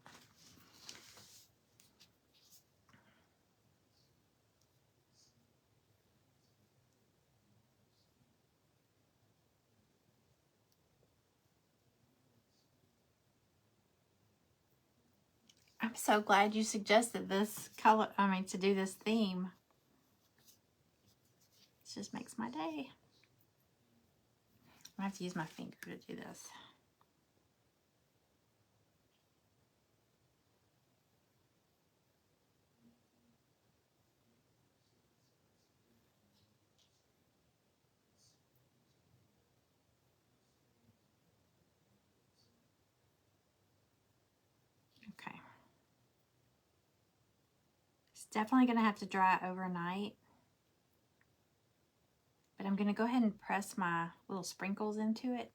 I'm so glad you suggested this color, to do this theme. It just makes my day. I have to use my finger to do this. Okay. It's definitely going to have to dry overnight. But I'm going to go ahead and press my little sprinkles into it.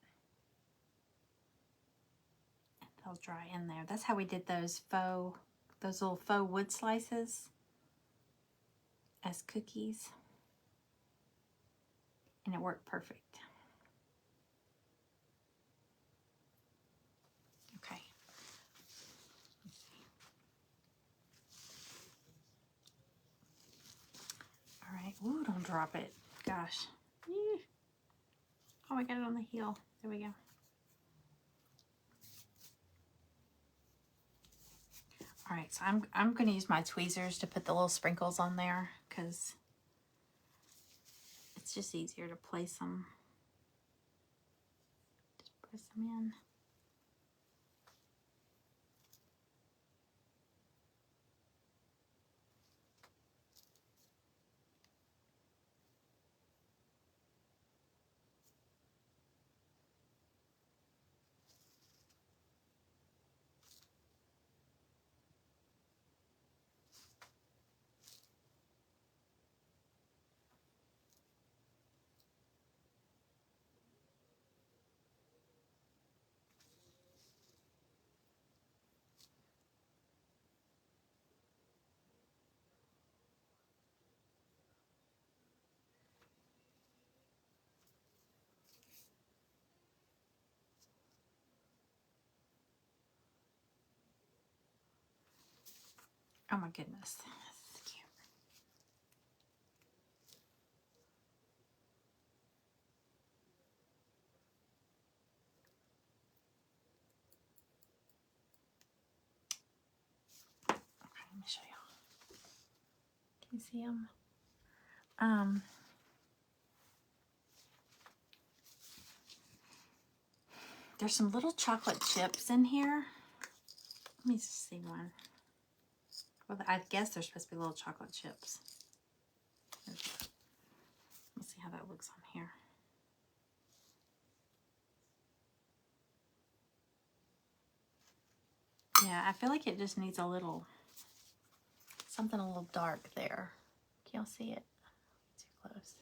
And they'll dry in there. That's how we did those little faux wood slices as cookies. And it worked perfect. Okay. All right. Ooh, don't drop it. Gosh. Oh, I got it on the heel. There we go. All right, so I'm going to use my tweezers to put the little sprinkles on there because it's just easier to place them. Just press them in. Oh my goodness, this is cute. Okay, let me show y'all. Can you see them? There's some little chocolate chips in here. Let me just see one. Well, I guess they're supposed to be little chocolate chips. Let's see how that looks on here. Yeah, I feel like it just needs a little, something a little dark there. Can y'all see it? Too close.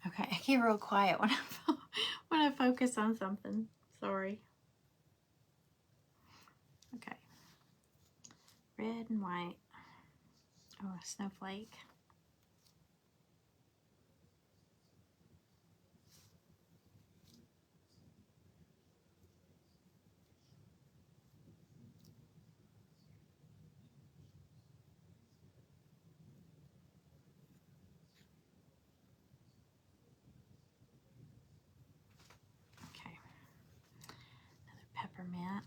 Okay, I get real quiet when when I focus on something. Sorry. Okay. Red and white. Oh, a snowflake. Okay. Another peppermint.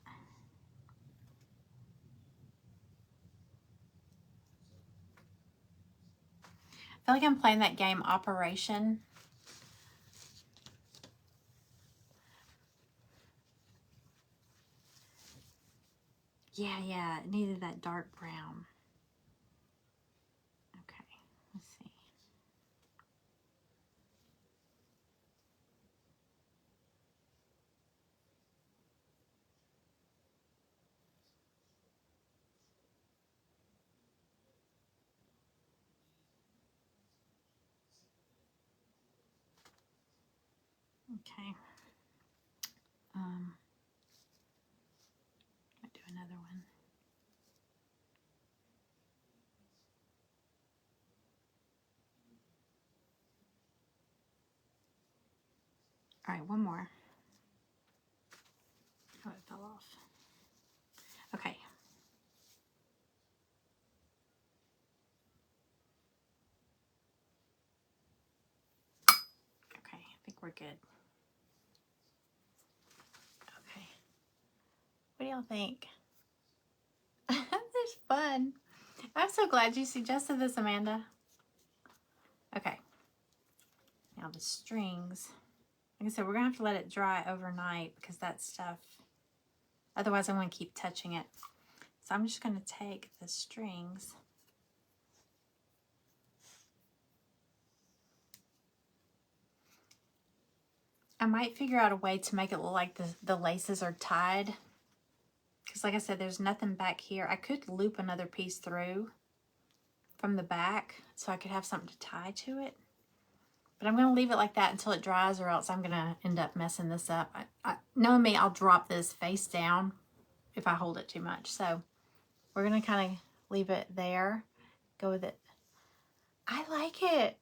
I feel like I'm playing that game Operation. Yeah, it needed that dark brown. Okay, let's see. Okay. I'll do another one. All right, one more. Oh, it fell off. Okay. Okay, I think we're good. Okay. What do y'all think? This is fun. I'm so glad you suggested this, Amanda. Okay. Now the strings. Like I said, we're going to have to let it dry overnight because that stuff, otherwise I'm going to keep touching it. So I'm just going to take the strings. I might figure out a way to make it look like the laces are tied. Because like I said, there's nothing back here. I could loop another piece through from the back so I could have something to tie to it. But I'm going to leave it like that until it dries, or else I'm going to end up messing this up. Knowing me, I'll drop this face down if I hold it too much. So we're going to kind of leave it there. Go with it. I like it.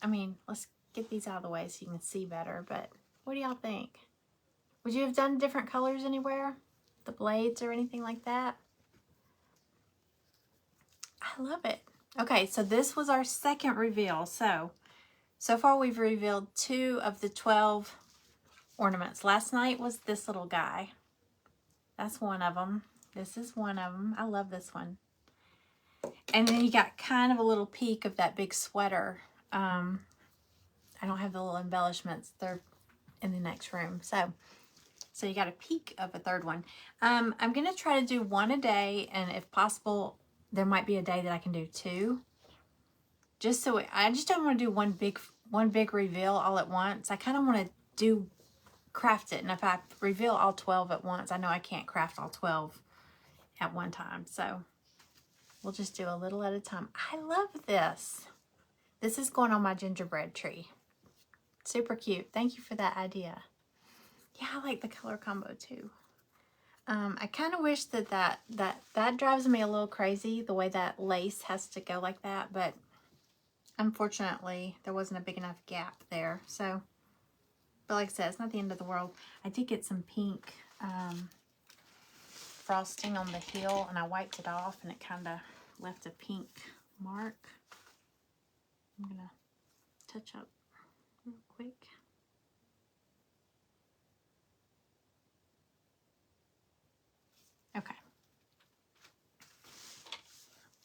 I mean, let's get these out of the way so you can see better. But what do y'all think? Would you have done different colors anywhere? The blades or anything like that? I love it. Okay, so this was our second reveal. So far we've revealed 2 of the 12 ornaments. Last night was this little guy. That's one of them. This is one of them. I love this one. And then you got kind of a little peek of that big sweater. I don't have the little embellishments. They're in the next room. So you got a peek of a third one. I'm going to try to do one a day, and if possible, there might be a day that I can do 2. Just so I just don't want to do one big reveal all at once. I kind of want to craft it, and if I reveal all 12 at once, I know I can't craft all 12 at one time. So we'll just do a little at a time. I love this. This is going on my gingerbread tree. Super cute. Thank you for that idea. Yeah, I like the color combo too. I kind of wish that drives me a little crazy, the way that lace has to go like that, but unfortunately there wasn't a big enough gap there. So, but like I said, it's not the end of the world. I did get some pink frosting on the heel, and I wiped it off, and it kind of left a pink mark. I'm gonna touch up real quick. Okay.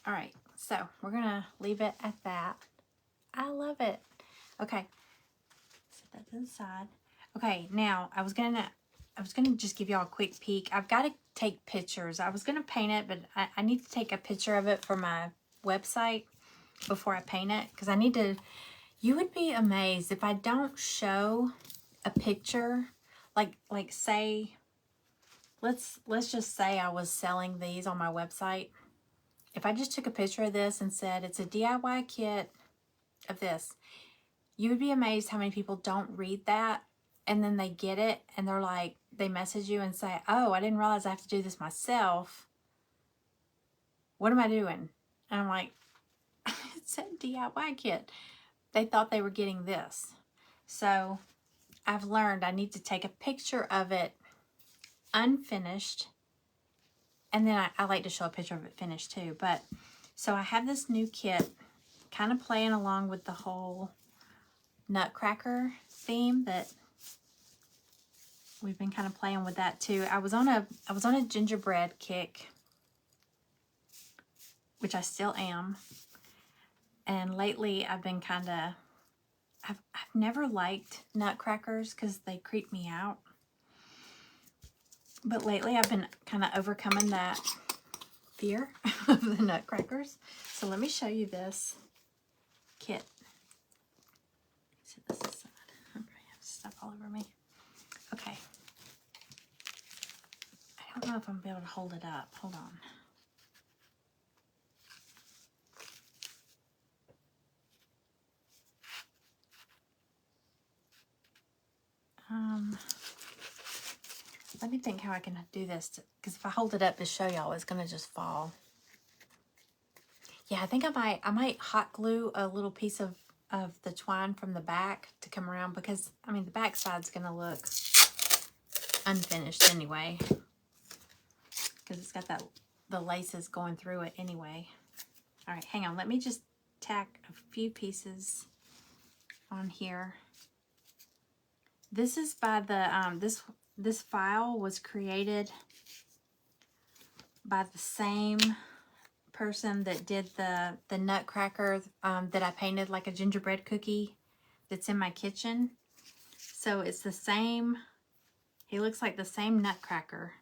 All right, so we're gonna leave it at that. I love it. Okay, set that to the side. Okay, now I was gonna just give y'all a quick peek. I've got to take pictures. I was gonna paint it, but I need to take a picture of it for my website before I paint it, because I need to. You would be amazed if I don't show a picture. Like say, let's just say I was selling these on my website. If I just took a picture of this and said it's a DIY kit of this, You would be amazed how many people don't read that, and then they get it, and they're like, they message you and say, oh, I didn't realize I have to do this myself. What am I doing? And I'm like, it's a DIY kit. They thought they were getting this. So I've learned I need to take a picture of it unfinished, and then I like to show a picture of it finished too. But so I have this new kit kind of playing along with the whole Nutcracker theme that we've been kind of playing with that too. I was on a gingerbread kick, which I still am. And lately I've been kind of, I've never liked nutcrackers because they creep me out. But lately I've been kind of overcoming that fear of the nutcrackers. So let me show you this kit. So this is sad. Okay, I have stuff all over me. Okay. I don't know if I'm gonna be able to hold it up. Hold on. Let me think how I can do this, because if I hold it up to show y'all, it's gonna just fall. Yeah, I think I might hot glue a little piece of the twine from the back to come around, because I mean the back side's gonna look unfinished anyway, because it's got the laces going through it anyway. All right, hang on. Let me just tack a few pieces on here. This is by the this file was created by the same person that did the nutcracker that I painted like a gingerbread cookie that's in my kitchen. So it's the same, he looks like the same nutcracker.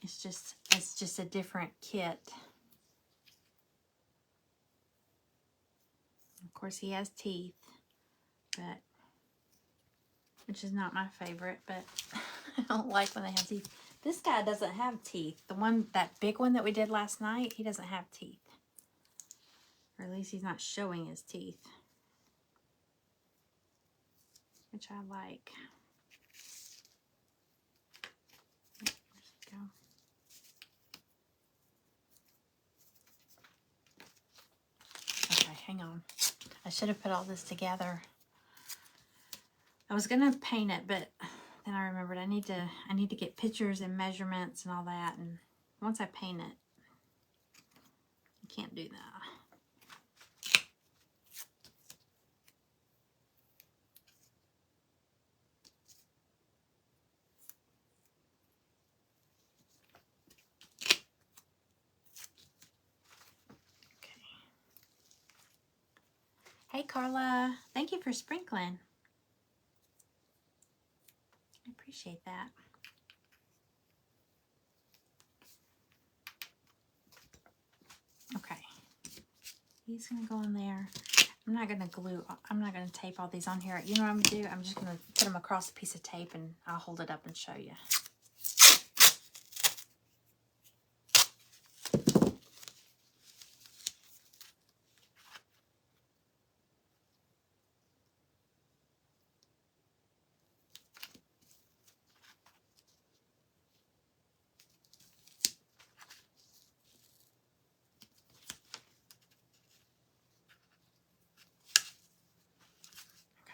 It's just a different kit. Of course he has teeth, but which is not my favorite, but I don't like when they have teeth. This guy doesn't have teeth. The one, that big one that we did last night, he doesn't have teeth. Or at least he's not showing his teeth, which I like. There we go. Okay, hang on. I should have put all this together. I was gonna paint it, but then I remembered I need to get pictures and measurements and all that, and once I paint it, I can't do that. Okay. Hey Carla, thank you for sprinkling. I appreciate that. Okay, he's gonna go in there. I'm not gonna tape all these on here. You know what I'm gonna do? I'm just gonna put them across a piece of tape and I'll hold it up and show you.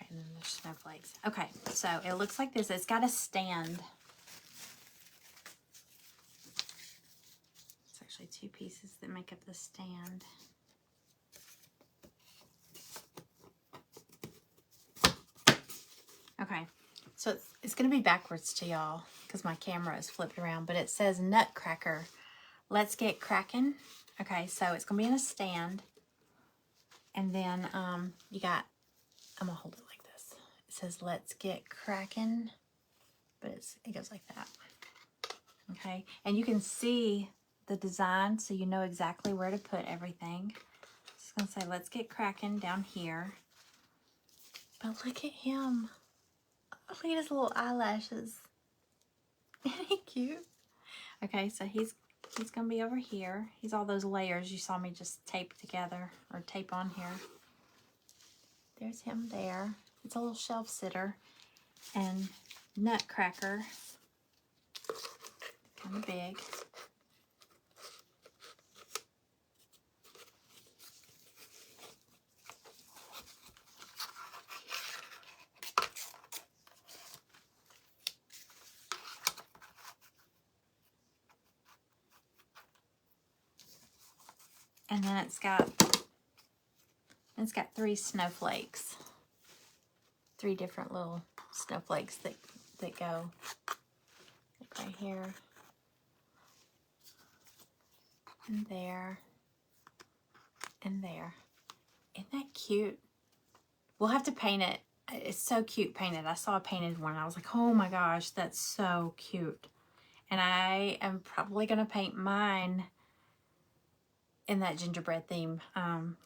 And then there's snowflakes. Okay, so it looks like this. It's got a stand. It's actually two pieces that make up the stand. Okay, so it's going to be backwards to y'all because my camera is flipped around, but it says Nutcracker. Let's get cracking. Okay, so it's going to be in a stand. And then you got, I'm going to hold it like this. It says, let's get cracking, but it goes like that. Okay, and you can see the design so you know exactly where to put everything. It's going to say, let's get cracking down here. But look at him. Look at his little eyelashes. Isn't he cute? Okay, so he's going to be over here. He's all those layers you saw me just tape together or tape on here. There's him there. It's a little shelf sitter. And Nutcracker. Kind of big. And then it's got 3 snowflakes. 3 different little snowflakes that go like right here and there and there. Isn't that cute? We'll have to paint it. It's so cute painted. I saw a painted one. I was like, oh my gosh, that's so cute. And I am probably going to paint mine in that gingerbread theme,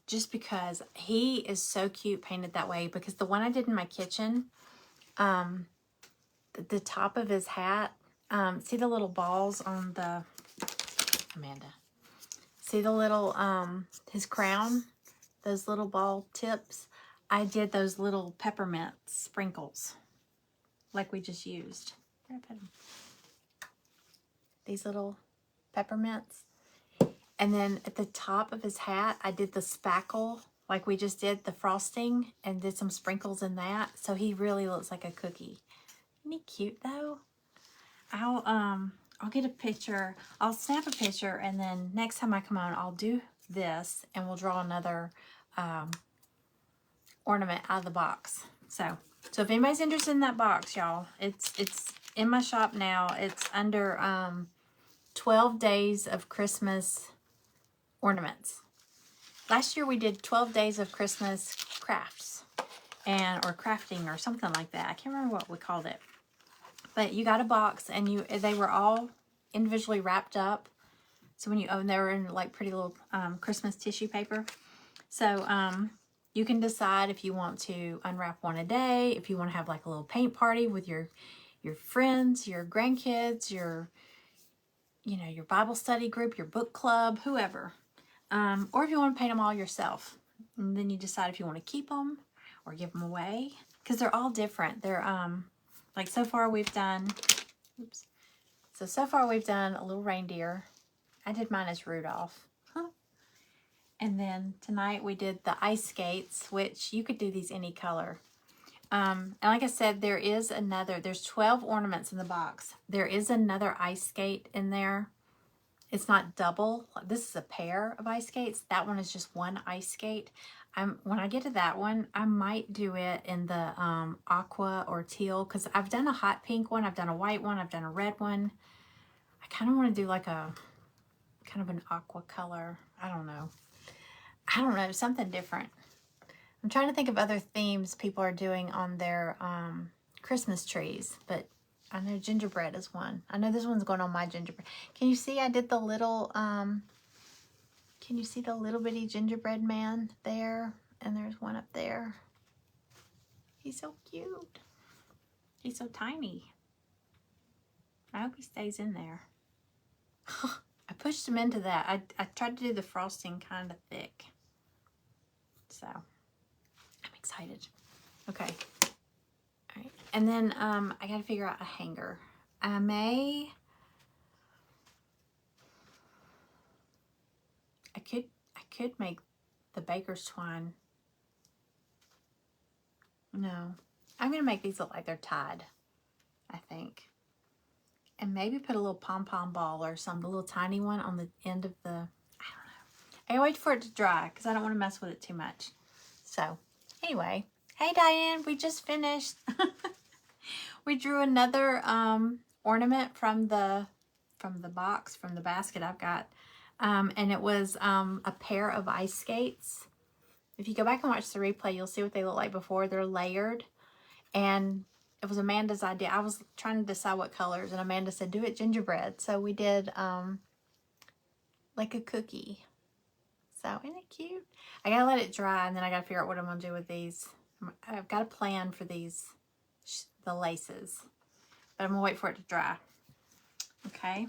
just because he is so cute painted that way. Because the one I did in my kitchen, the top of his hat, see the little balls on the, Amanda, see the little, his crown, those little ball tips? I did those little peppermint sprinkles, like we just used. Where did I put them? These little peppermints. And then at the top of his hat, I did the spackle, like we just did the frosting, and did some sprinkles in that. So he really looks like a cookie. Isn't he cute though? I'll get a picture. I'll snap a picture, and then next time I come on, I'll do this, and we'll draw another ornament out of the box. So if anybody's interested in that box, y'all, it's in my shop now. It's under 12 days of Christmas ornaments. Last year we did 12 days of Christmas crafts or crafting or something like that. I can't remember what we called it. But you got a box, and they were all individually wrapped up. So when you open, they were in like pretty little Christmas tissue paper. So you can decide if you want to unwrap one a day, if you want to have like a little paint party with your friends, your grandkids, your Bible study group, your book club, whoever. Or if you want to paint them all yourself. And then you decide if you want to keep them or give them away. Because they're all different. They're, like so far we've done, so far we've done a little reindeer. I did mine as Rudolph. And then tonight we did the ice skates, which you could do these any color. And like I said, there's 12 ornaments in the box. There is another ice skate in there. It's not double. This is a pair of ice skates. That one is just one ice skate. When I get to that one, I might do it in the aqua or teal, because I've done a hot pink one, I've done a white one, I've done a red one. I kind of want to do like a kind of an aqua color. I don't know, something different. I'm trying to think of other themes people are doing on their Christmas trees, but I know gingerbread is one. I know this one's going on my gingerbread. Can you see I did the little, can you see the little bitty gingerbread man there? And there's one up there. He's so cute. He's so tiny. I hope he stays in there. I pushed him into that. I tried to do the frosting kind of thick. So, I'm excited. Okay. All right. And then I got to figure out a hanger. I could make the baker's twine. No. I'm going to make these look like they're tied, I think. And maybe put a little pom-pom ball or some, a little tiny one on the end of the, I don't know. I wait for it to dry because I don't want to mess with it too much. So, anyway. Hey, Diane, we just finished. We drew another ornament from the box, from the basket I've got. And it was a pair of ice skates. If you go back and watch the replay, you'll see what they look like before. They're layered. And it was Amanda's idea. I was trying to decide what colors, and Amanda said, do it gingerbread. So we did like a cookie. So, isn't it cute? I gotta let it dry, and then I gotta figure out what I'm gonna do with these. I've got a plan for these, the laces. But I'm gonna wait for it to dry. Okay.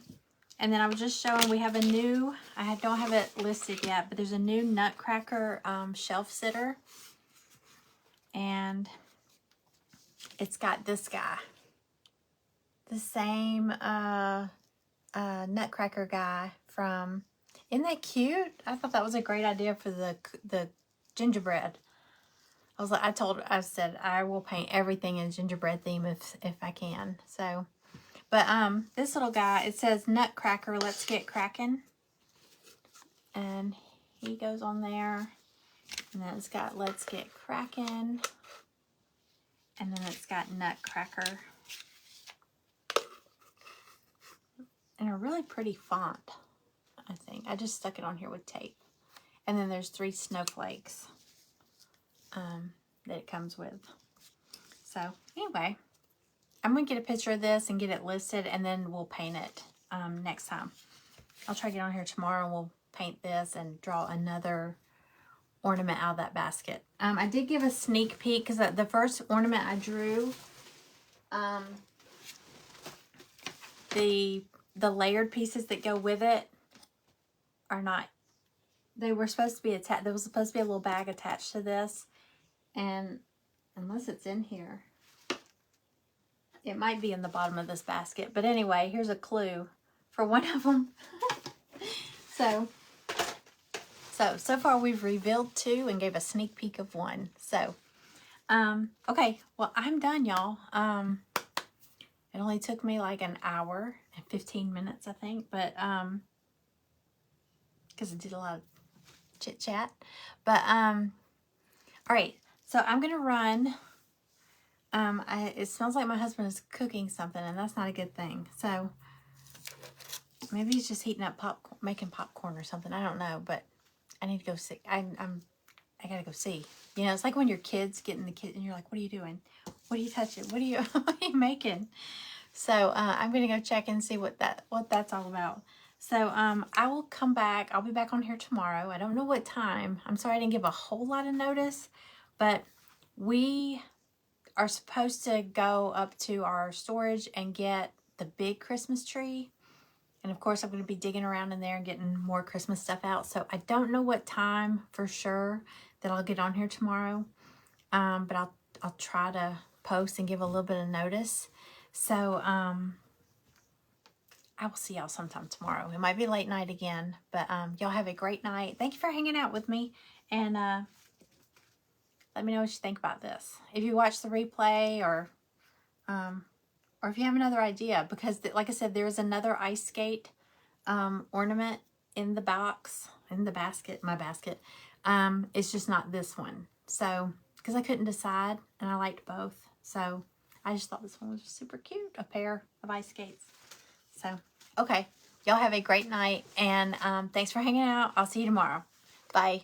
And then I was just showing, we have a new, I don't have it listed yet, but there's a new Nutcracker shelf sitter. And it's got this guy. The same Nutcracker guy from... Isn't that cute? I thought that was a great idea for the gingerbread. I said I will paint everything in gingerbread theme if I can. So, but this little guy, it says Nutcracker, let's get cracking. And he goes on there. And then it's got let's get cracking. And then it's got Nutcracker. And a really pretty font, I think. I just stuck it on here with tape. And then there's 3 snowflakes that it comes with. So anyway, I'm going to get a picture of this and get it listed, and then we'll paint it next time. I'll try to get on here tomorrow and we'll paint this and draw another ornament out of that basket. I did give a sneak peek because the first ornament I drew, the layered pieces that go with it are not, they were supposed to be attached. There was supposed to be a little bag attached to this, and unless it's in here, it might be in the bottom of this basket. But anyway, here's a clue for one of them. So far we've revealed 2 and gave a sneak peek of 1. So, okay, well, I'm done, y'all. It only took me like an hour and 15 minutes, I think, but, because I did a lot of chit chat. But, all right, so I'm going to run. It smells like my husband is cooking something, and that's not a good thing. So maybe he's just heating up popcorn, making popcorn or something. I don't know, but I need to go see. I gotta go see. You know, it's like when your kids get in the kitchen and you're like, what are you doing? What are you touching? What are you making? So I'm gonna go check and see what that's all about. So I will come back. I'll be back on here tomorrow. I don't know what time. I'm sorry I didn't give a whole lot of notice, but we are supposed to go up to our storage and get the big Christmas tree. And of course, I'm going to be digging around in there and getting more Christmas stuff out. So I don't know what time for sure that I'll get on here tomorrow. But I'll try to post and give a little bit of notice. So I will see y'all sometime tomorrow. It might be late night again, but y'all have a great night. Thank you for hanging out with me, and let me know what you think about this. If you watch the replay, or if you have another idea, because like I said, there's another ice skate ornament in the box, in the basket, my basket. It's just not this one. So, because I couldn't decide, and I liked both. So, I just thought this one was super cute, a pair of ice skates. So, okay. Y'all have a great night, and thanks for hanging out. I'll see you tomorrow. Bye.